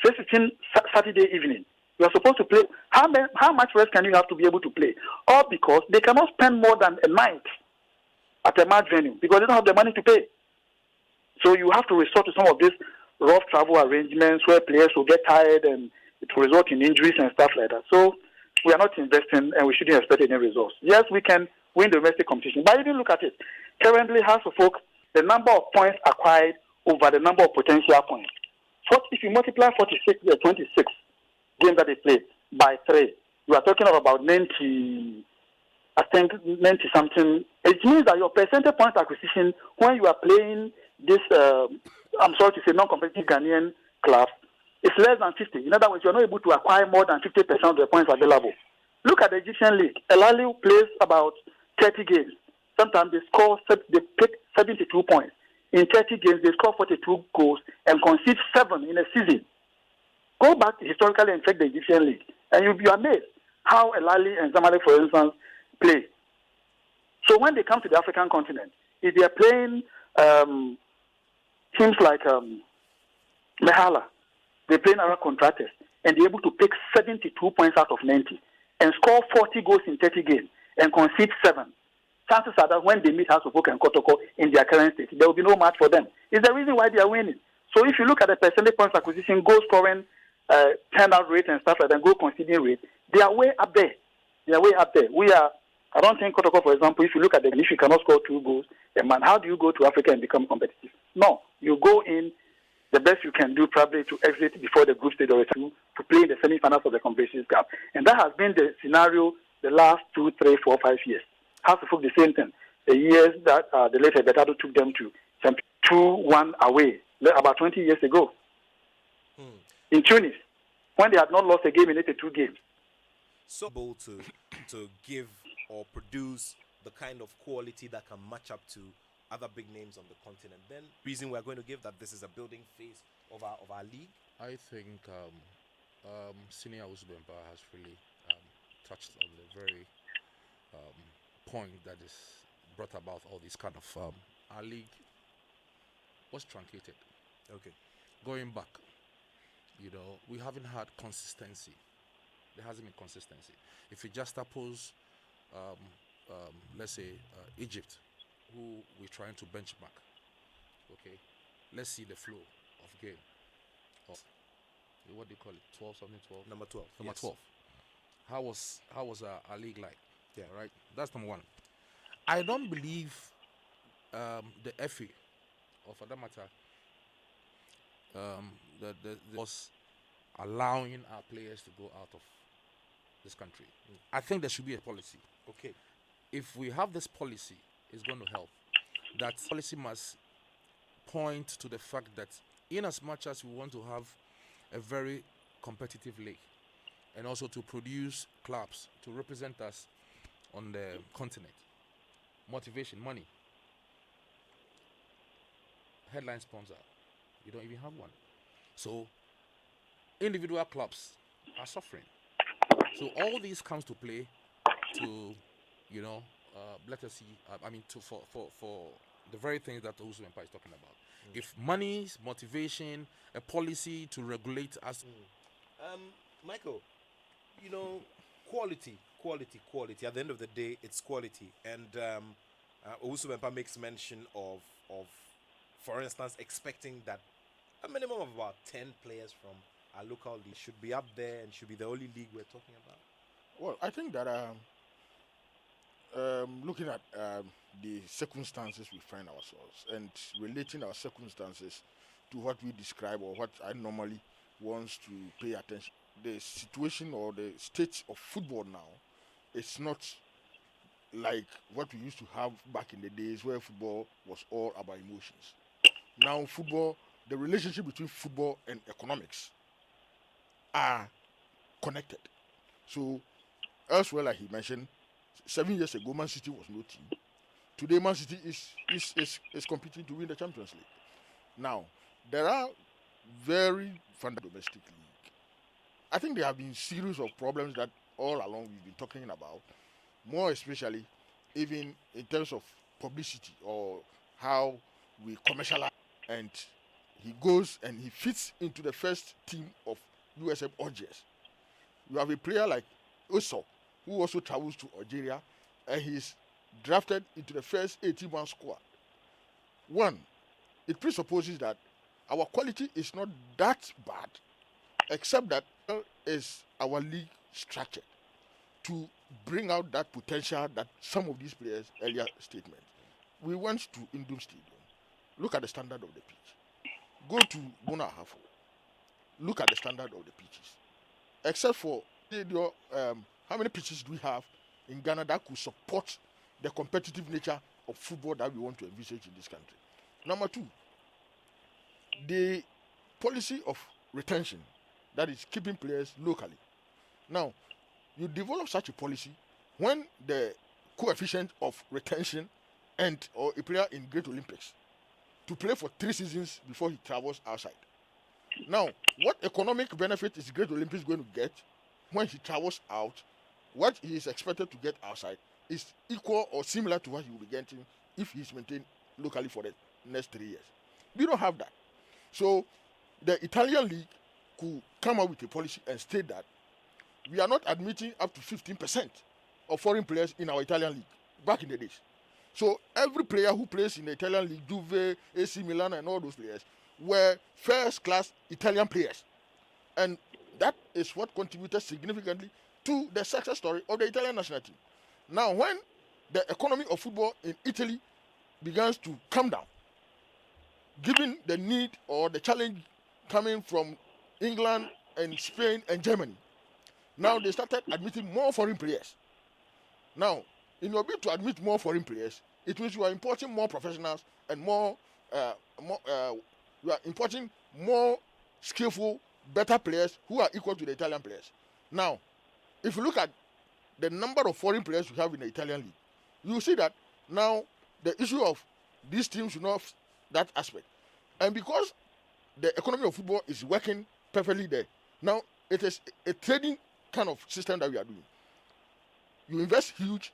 6:15 Saturday evening. You are supposed to play. How much rest can you have to be able to play? All because they cannot spend more than a night at a match venue because they don't have the money to pay. So you have to resort to some of these rough travel arrangements where players will get tired and it will result in injuries and stuff like that. So we are not investing and we shouldn't expect any results. Yes, we can win the domestic competition, but even look at it. Currently, House of Folk, the number of points acquired over the number of potential points. If you multiply 26 games that they played by 3, you are talking of about 90 something. It means that your percentage point acquisition when you are playing this, I'm sorry to say, non-competitive Ghanaian clubs, is less than 50. In other words, you are not able to acquire more than 50% of the points available. Look at the Egyptian league. El Ali plays about 30 games. Sometimes they pick 72 points. In 30 games, they score 42 goals and concede 7 in a season. Go back historically and check the Egyptian league, and you'll be amazed how El Ali and Zamalek, for instance, play. So when they come to the African continent, if they are playing teams like Mehala, they play Arab contractors, and they're able to pick 72 points out of 90 and score 40 goals in 30 games and concede 7. Chances are that when they meet House of Folk and Kotoko in their current state, there will be no match for them. It's the reason why they are winning. So if you look at the percentage points acquisition, goal scoring, turnout rate and stuff like that, goal conceding rate, they are way up there. I don't think Kotoko, for example, if you look at if you cannot score 2 goals a man, how do you go to Africa and become competitive? No, you go in, the best you can do probably to exit before the group stage or to play in the semi-finals of the Confederations Cup. And that has been the scenario the last 2, 3, 4, 5 years. House of Folk, the same thing. The years that the late Betado took them to 2-1 away, about 20 years ago, in Tunis, when they had not lost a game in 82 games. So able to give or produce the kind of quality that can match up to other big names on the continent. Then reason we're going to give that this is a building phase of our league. I think Senior Usbemba has really touched on the very point that is brought about all this kind of our league was truncated. Okay. Going back, we haven't had consistency. There hasn't been consistency. If you just oppose, let's say Egypt, who we're trying to benchmark, okay, let's see the flow of game. What do you call it? 12 something 12. Number 12. Number Yes. 12. How was our league like? Yeah, right. That's number one. I don't believe the FA, or for that matter, the was allowing our players to go out of this country. I think there should be a policy. Okay. If we have this policy, it's going to help. That policy must point to the fact that in as much as we want to have a very competitive league and also to produce clubs to represent us on the continent, motivation, money, headline sponsor, you don't even have one. So individual clubs are suffering. So all these comes to play to, let us see. For the very things that Owusu Bempah is talking about. If money, motivation, a policy to regulate us. Michael, you know, quality. At the end of the day, it's quality. And Owusu Bempah makes mention of, for instance, expecting that a minimum of about 10 players from our local league should be up there and should be the only league we're talking about. Well, I think that looking at the circumstances we find ourselves and relating our circumstances to what we describe or what I normally want to pay attention, the situation or the state of football now, it's not like what we used to have back in the days where football was all about emotions. Now football, the relationship between football and economics are connected. So elsewhere, like he mentioned, 7 years ago, Man City was no team. Today, Man City is competing to win the Champions League. Now, there are very fundamental domestic league. I think there have been series of problems that all along we've been talking about, more especially even in terms of publicity or how we commercialize. And he goes and he fits into the first team of USM Algiers. You have a player like Oso, who also travels to Algeria, and he's drafted into the first 81 squad. One, it presupposes that our quality is not that bad, except that is our league structured to bring out that potential that some of these players earlier statement. We went to Indom Stadium. Look at the standard of the pitch. Go to Bona Hafo. Look at the standard of the pitches. Except for how many pitches do we have in Ghana that could support the competitive nature of football that we want to envisage in this country? Number two, the policy of retention, that is keeping players locally. Now, you develop such a policy when the coefficient of retention or a player in Great Olympics to play for 3 seasons before he travels outside. Now, what economic benefit is Great Olympics going to get when he travels out? What he is expected to get outside is equal or similar to what he will be getting if he is maintained locally for the next 3 years. We don't have that. So the Italian league could come up with a policy and state that we are not admitting up to 15% of foreign players in our Italian league back in the days. So every player who plays in the Italian league, Juve, AC Milan, and all those players were first-class Italian players. And that is what contributed significantly to the success story of the Italian national team. Now, when the economy of football in Italy begins to come down, given the need or the challenge coming from England and Spain and Germany, now they started admitting more foreign players. Now, in your bid to admit more foreign players, it means you are importing more professionals and you are importing more skillful, better players who are equal to the Italian players. Now, if you look at the number of foreign players we have in the Italian league, you see that now the issue of these teams should not have that aspect. And because the economy of football is working perfectly there, now it is a trading kind of system that we are doing. You invest huge,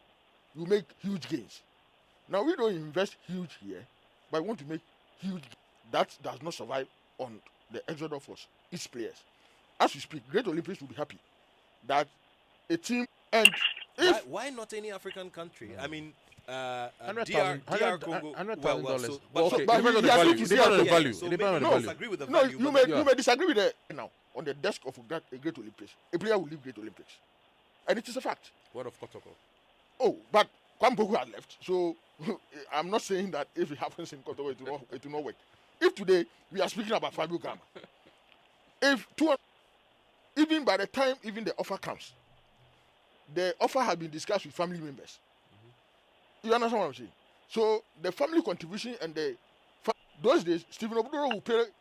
you make huge gains. Now we don't invest huge here, but we want to make huge gains. That does not survive on the exodus of its players. As we speak, Great Olympics will be happy that a team and if why not any African country? I mean, DR Congo. $100,000. Okay, depends on the value. It depends on the value. So It depends on the value. disagree with the No, value. you may disagree with the now on the desk of a Great Olympics. A player will leave Great Olympics, and it is a fact. What of Kotoko? Oh, but Kwamboku had left, so I'm not saying that if it happens in Kotoko, it will not work. If today we are speaking about Fabio Gama, even by the time even the offer comes, the offer has been discussed with family members. You understand what I'm saying? So the family contribution and those days, Stephen Obudoro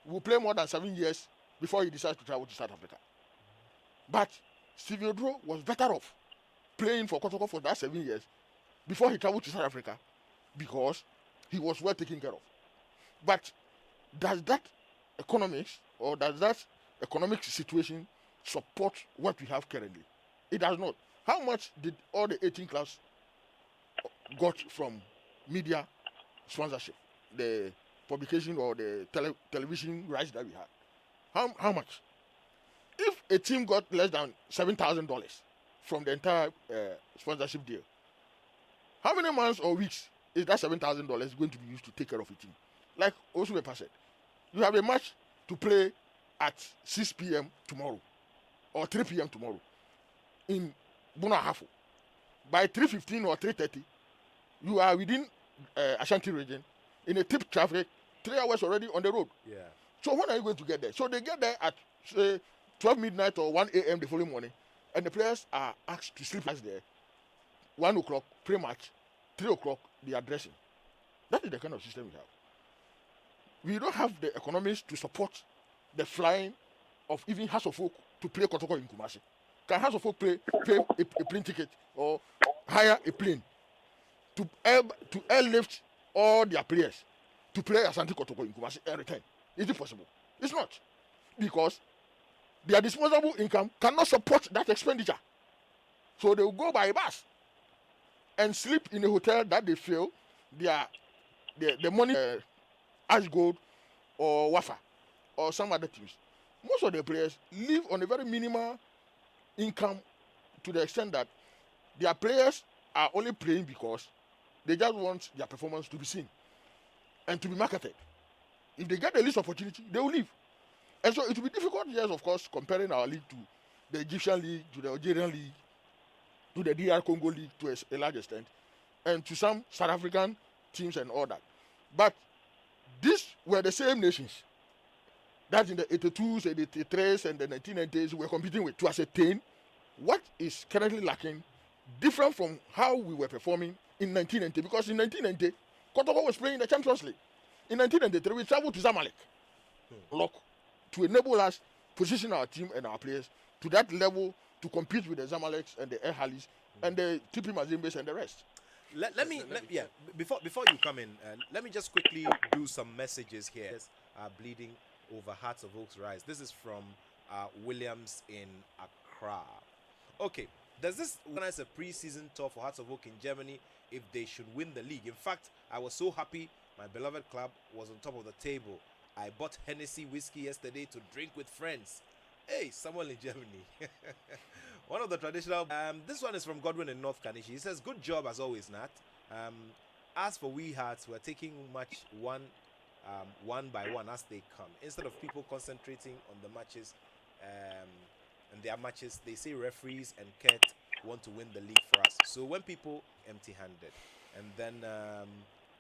will play more than 7 years before he decides to travel to South Africa. But Stephen Obudoro was better off playing for Kotoko for that 7 years before he traveled to South Africa because he was well taken care of. But does that economics or does that economic situation support what we have currently? It does not. How much did all the 18 clubs got from media sponsorship, the publication or the television rights that we had. How much? If a team got less than $7,000 from the entire sponsorship deal, how many months or weeks is that $7,000 going to be used to take care of a team? Like Osuwepa said, you have a match to play at 6 p.m. tomorrow or 3 p.m. tomorrow in Bunahafo. By 3:15 or 3:30, you are within Ashanti region in a tip traffic, 3 hours already on the road. Yeah. So when are you going to get there? So they get there at say 12 midnight or 1 a.m. the following morning, and the players are asked to sleep there. 1 o'clock pre-match, 3 o'clock they are dressing. That is the kind of system we have. We don't have the economics to support the flying of even House of Folk to play Kotoko in Kumasi. Can House of Folk pay a plane ticket or hire a plane to airlift all their players to play Asante Kotoko in Kumasi and return? Is it possible? It's not, because their disposable income cannot support that expenditure. So they will go by bus and sleep in a hotel that they feel the money Ash Gold or Wafa or some other teams. Most of the players live on a very minimal income, to the extent that their players are only playing because they just want their performance to be seen and to be marketed. If they get the least opportunity, they will leave. And so it will be difficult, yes, of course, comparing our league to the Egyptian league, to the Algerian league, to the DR Congo league to a large extent, and to some South African teams and all that. But these were the same nations that in the 82s, 83s, and the 1990s were competing with, to ascertain what is currently lacking, different from how we were performing in 1990. Because in 1990, Kotoko was playing the Champions League. In 1993, we traveled to Zamalek, to enable us position our team and our players to that level to compete with the Zamaleks and the Halis and the TP Mazimbes and the rest. Before you come in, let me just quickly do some messages here. Bleeding over Hearts of Oaks Rise. This is from Williams in Accra. Okay, does this organize a pre-season tour for Hearts of Oak in Germany if they should win the league? In fact, I was so happy my beloved club was on top of the table. I bought Hennessy whiskey yesterday to drink with friends. Hey, someone in Germany. One of the traditional... this one is from Godwin in North Kanishi. He says, good job as always, Nat. As for we Hearts, we're taking much one by one as they come. Instead of people concentrating on the matches and their matches, they say referees and Kurt want to win the league for us. So when people empty-handed, and then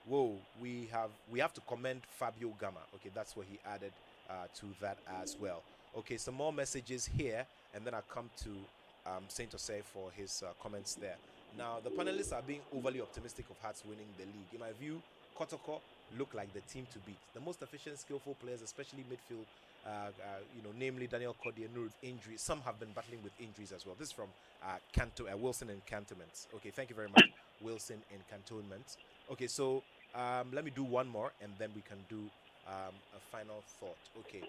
we have to commend Fabio Gama. Okay, that's what he added to that as well. Okay, some more messages here, and then I'll come to Saint Osei for his comments there. Now, the panelists are being overly optimistic of Hearts winning the league. In my view, Kotoko look like the team to beat. The most efficient, skillful players, especially midfield, namely Daniel Cordier, injuries. Some have been battling with injuries as well. This is from Wilson in Cantonments. Okay, thank you very much, Wilson in Cantonments. Okay, so let me do one more, and then we can do a final thought. Okay.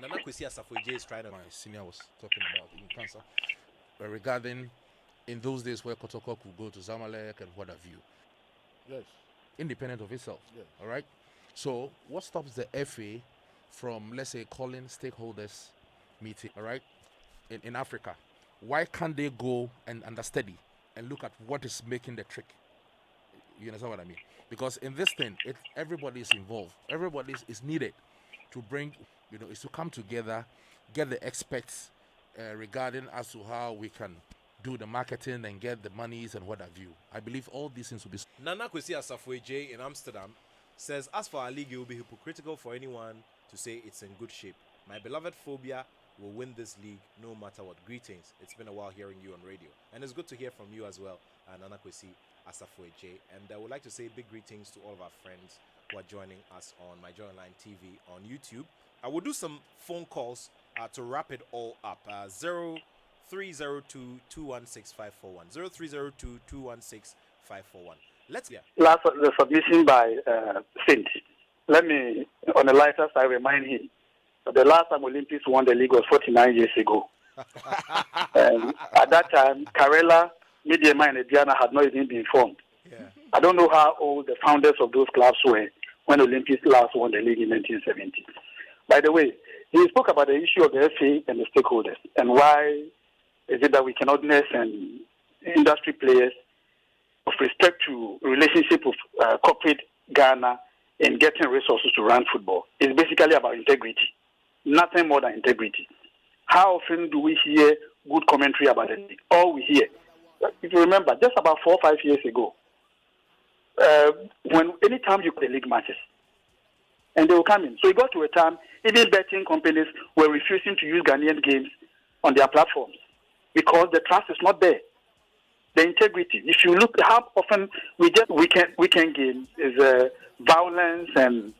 Nana Kwesi Asafoye is trying to... My senior was talking about in cancer regarding in those days where Kotoko could go to Zamalek and what have you. Yes. Independent of itself. Yes. All right. So what stops the FA from, let's say, calling stakeholders meeting, all right, in Africa? Why can't they go and understudy and look at what is making the trick? You understand what I mean? Because in this thing, everybody is involved. Everybody is needed to bring, is to come together, get the experts regarding as to how we can do the marketing and get the monies and what have you. I believe all these things will be... Nana Kwesi Asafoye in Amsterdam says, as for our league, it will be hypocritical for anyone to say it's in good shape. My beloved Phobia will win this league no matter what. Greetings. It's been a while hearing you on radio. And it's good to hear from you as well, Nana Kwesi Asafoye. And I would like to say big greetings to all of our friends who are joining us on My Joy Online TV on YouTube. I will do some phone calls to wrap it all up. 0302-216-541. 0302-216-541. Last the submission by Saint. Let me, on the lighter side, remind him that the last time Olympics won the league was 49 years ago. And at that time, Karela, Midiama, and Ediana had not even been formed. Yeah. I don't know how old the founders of those clubs were when Olympics last won the league in 1970. By the way, he spoke about the issue of the FA and the stakeholders and why is it that we cannot nurse and industry players of respect to relationship with corporate Ghana in getting resources to run football. It's basically about integrity, nothing more than integrity. How often do we hear good commentary about it? All we hear, if you remember, just about 4 or 5 years ago, when anytime you play league matches, and they will come in. So it got to a time, even betting companies were refusing to use Ghanaian games on their platforms because the trust is not there. The integrity. If you look how often we get weekend games is violence and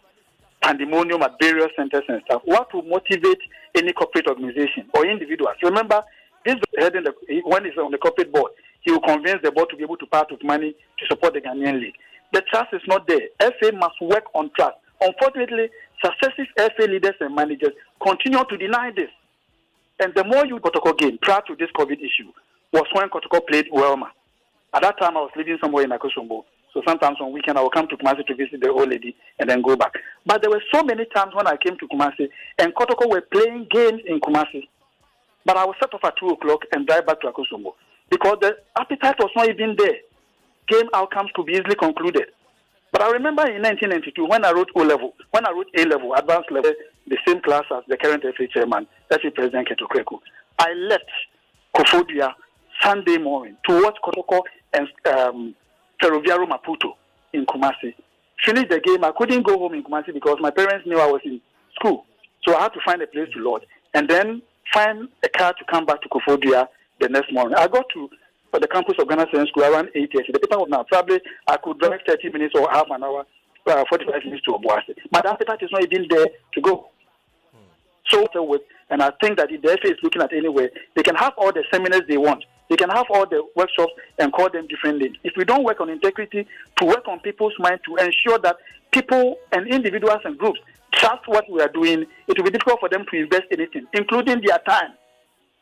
pandemonium at various centers and stuff. What will motivate any corporate organization or individuals? Remember, this head when he's on the corporate board, he will convince the board to be able to part with money to support the Ghanaian league. The trust is not there. FA must work on trust. Unfortunately, successive FA leaders and managers continue to deny this. And the more you Kotoko game prior to this COVID issue was when Kotoko played Welma. At that time, I was living somewhere in Akosombo. So sometimes on weekend, I would come to Kumasi to visit the old lady and then go back. But there were so many times when I came to Kumasi and Kotoko were playing games in Kumasi. But I would set off at 2 o'clock and drive back to Akosombo because the appetite was not even there. Game outcomes could be easily concluded. But I remember in 1992 when I wrote A-level, advanced level, the same class as the current FA chairman, FA President Keto Kreku. I left Kofodia Sunday morning to watch Kotoko and Ferroviario Maputo in Kumasi. Finished the game. I couldn't go home in Kumasi because my parents knew I was in school. So I had to find a place to lodge and then find a car to come back to Kofodia the next morning. I got to the campus of Ghana Science School around 8:30. The paper was now probably I could drive 30 minutes or half an hour, 45 minutes to Obuasi. But the appetite is not even there to go. So and I think that if the FA is looking at anywhere, they can have all the seminars they want. They can have all the workshops and call them different names. If we don't work on integrity, to work on people's mind, to ensure that people and individuals and groups trust what we are doing, it will be difficult for them to invest anything, including their time.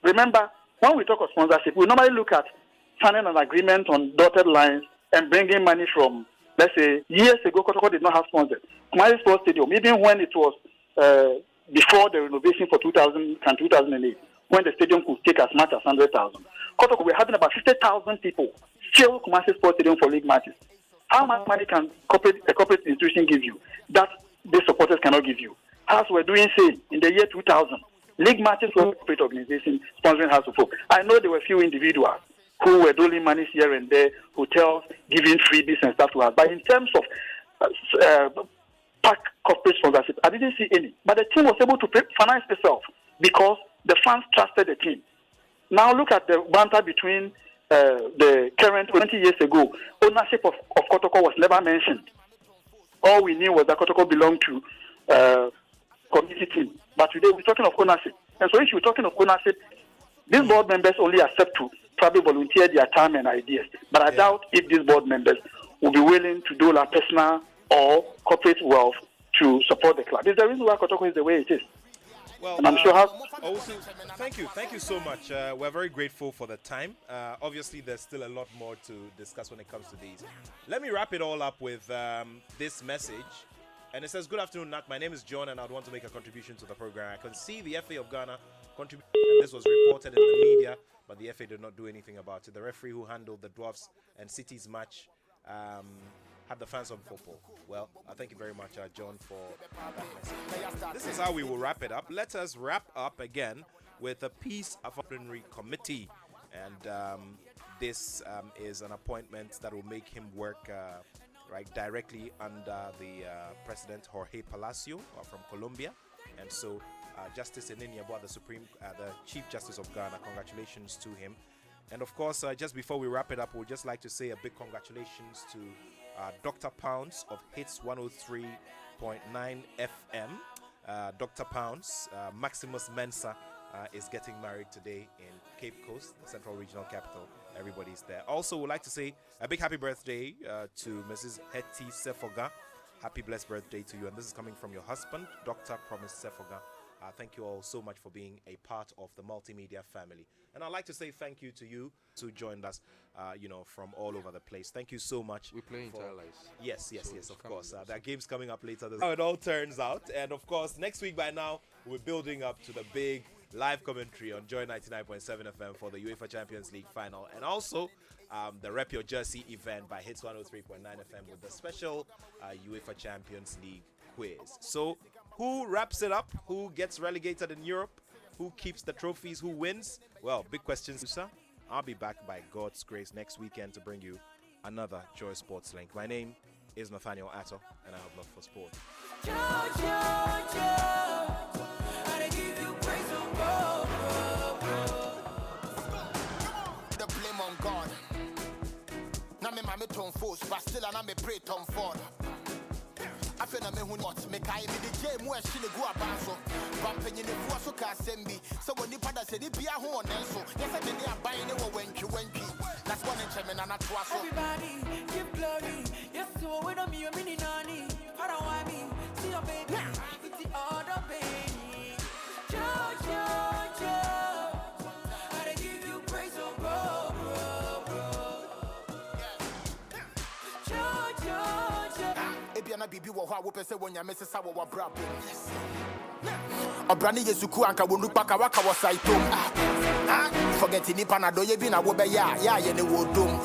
Remember, when we talk of sponsorship, we normally look at signing an agreement on dotted lines and bringing money from, let's say, years ago, Kotoko did not have sponsors. Kumasi Sports Stadium, even when it was before the renovation for 2008, when the stadium could take as much as 100,000. Kotoko were having about 50,000 people fill Kumasi Sports Stadium for league matches. How much money can a corporate institution give you that the supporters cannot give you? As we're doing, say, in the year 2000, league matches were corporate organization sponsoring House of Hope. I know there were few individuals who were doling money here and there, hotels, giving freebies and stuff to us. But in terms of pack corporate sponsorship, I didn't see any. But the team was able to finance itself because the fans trusted the team. Now look at the banter between the current 20 years ago. Ownership of Kotoko was never mentioned. All we knew was that Kotoko belonged to community team. But today we're talking of ownership. And so if you're talking of ownership, these board members only accept to probably volunteer their time and ideas. But I doubt if these board members will be willing to dole out personal or corporate wealth to support the club. It's the reason why Kotoko is the way it is. Well, and I'm sure how. Thank you so much. We're very grateful for the time. Obviously, there's still a lot more to discuss when it comes to these. Let me wrap it all up with this message. And it says, "Good afternoon, Nat. My name is John, and I'd want to make a contribution to the program. I can see the FA of Ghana contribute. And this was reported in the media, but the FA did not do anything about it. The referee who handled the Dwarfs and Cities match had the fans on football." Well, I thank you very much, John, for that message. This is how we will wrap it up. Let us wrap up again with a Peace Disciplinary Committee. And this is an appointment that will make him work directly under the President Jorge Palacio from Colombia. And so Justice Enini Abua, the Chief Justice of Ghana, congratulations to him. And of course, just before we wrap it up, we'd just like to say a big congratulations to Dr. Pounds of Hits 103.9 FM. Dr. Pounds, Maximus Mensah, is getting married today in Cape Coast, the Central Regional Capital. Everybody's there. Also, we'd like to say a big happy birthday to Mrs. Hetty Sefoga. Happy blessed birthday to you. And this is coming from your husband, Dr. Promise Sefoga. Thank you all so much for being a part of the multimedia family. And I'd like to say thank you to you who joined us, from all over the place. Thank you so much. We play entire lives. Yes, of course. There are games coming up later. How it all turns out. And of course, next week by now, we're building up to the big live commentary on Joy 99.7 FM for the UEFA Champions League final. And also, the Rep Your Jersey event by Hits 103.9 FM with the special UEFA Champions League quiz. So, who wraps it up? Who gets relegated in Europe? Who keeps the trophies? Who wins? Well, big questions, sir. I'll be back by God's grace next weekend to bring you another Joy Sports Link. My name is Nathaniel Atto, and I have love for sport. The blame on God. Now me mama turn force, but still I me pray turn forward. I feel na me who not me kai me the game where she go abanso. Bumping in the force so can send me. So when the father said it be a home so yes I did a buying it when you. That's one in German and that's what. Everybody give glory. Yes, so when I'm your mini nanny. I don't want me. See your baby. It's the other baby. Joe. I give you praise, oh bro. Ebiana bibi wo ha wo pese wonya mesesa wo brabo. Obrani yesuku anka wonu paka waka wo saitom. Forget ni panado ye bi na wo be ya ye ne wo dom.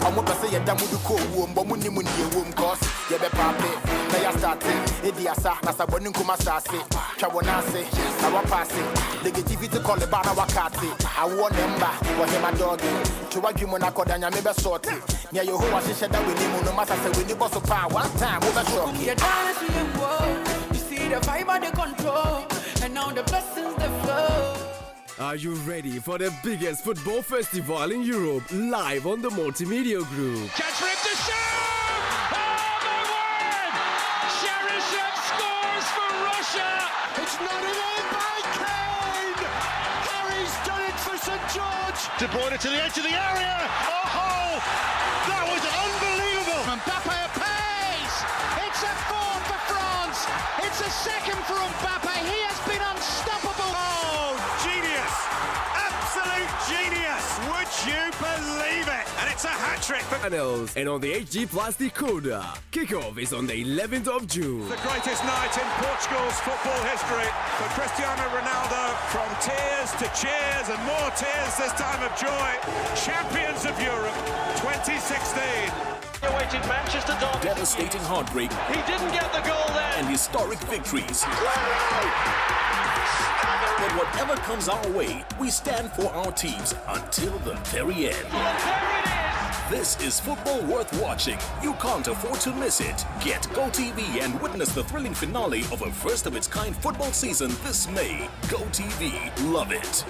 Omo pese ye damudu ko wo mbo mu ni mu ni wo cause ye be pape. Na ya start ediasa na saboni nkuma sase. Twa wona se na wa passe. Negativity call ba na wakati. Awo nemba wo hema dog. Twa dwimo na kodanya me be sorti. Nya Yehovah she da we ni mu no masa se we ni boss pa one time over shock. You see the vibe and the control, and now the blessings they flow. Are you ready for the biggest football festival in Europe, live on the Multimedia Group? Chance for him to shoot! Oh my word! Cheryshev scores for Russia! It's not an in by Kane! Harry's done it for St. George! De Bruyne to the edge of the area! Oh! That was unbelievable! Mbappe a pace! It's a fourth for France! It's a second for Mbappe! He has been unstoppable! Oh, genius! Absolute genius! Would you believe it? And it's a hat-trick for Channels and on the HG Plus decoder. Kickoff is on the 11th of June. the greatest night in Portugal's football history for Cristiano Ronaldo. From tears to cheers and more tears this time of joy. Champions of Europe 2016. Awaited Manchester Derby. Devastating heartbreak. He didn't get the goal there. And historic victories. But whatever comes our way, we stand for our teams until the very end. This is football worth watching. You can't afford to miss it. Get GoTV and witness the thrilling finale of a first-of-its-kind football season this May. GoTV, love it.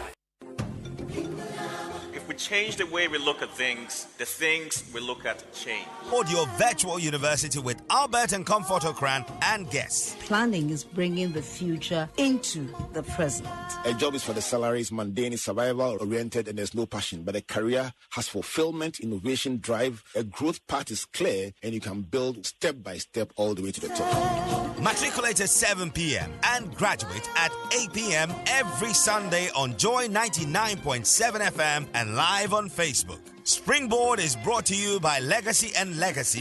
If we change the way we look at things, the things we look at change. Audio Virtual University with Albert and Comfort Okran and guests. Planning is bringing the future into the present. A job is for the salaries, mundane, survival oriented, and there's no passion. But a career has fulfillment, innovation, drive. A growth path is clear, and you can build step by step all the way to the top. Matriculate at 7 p.m. and graduate at 8 p.m. every Sunday on Joy 99.7 FM and live on Facebook. Springboard is brought to you by Legacy and Legacy.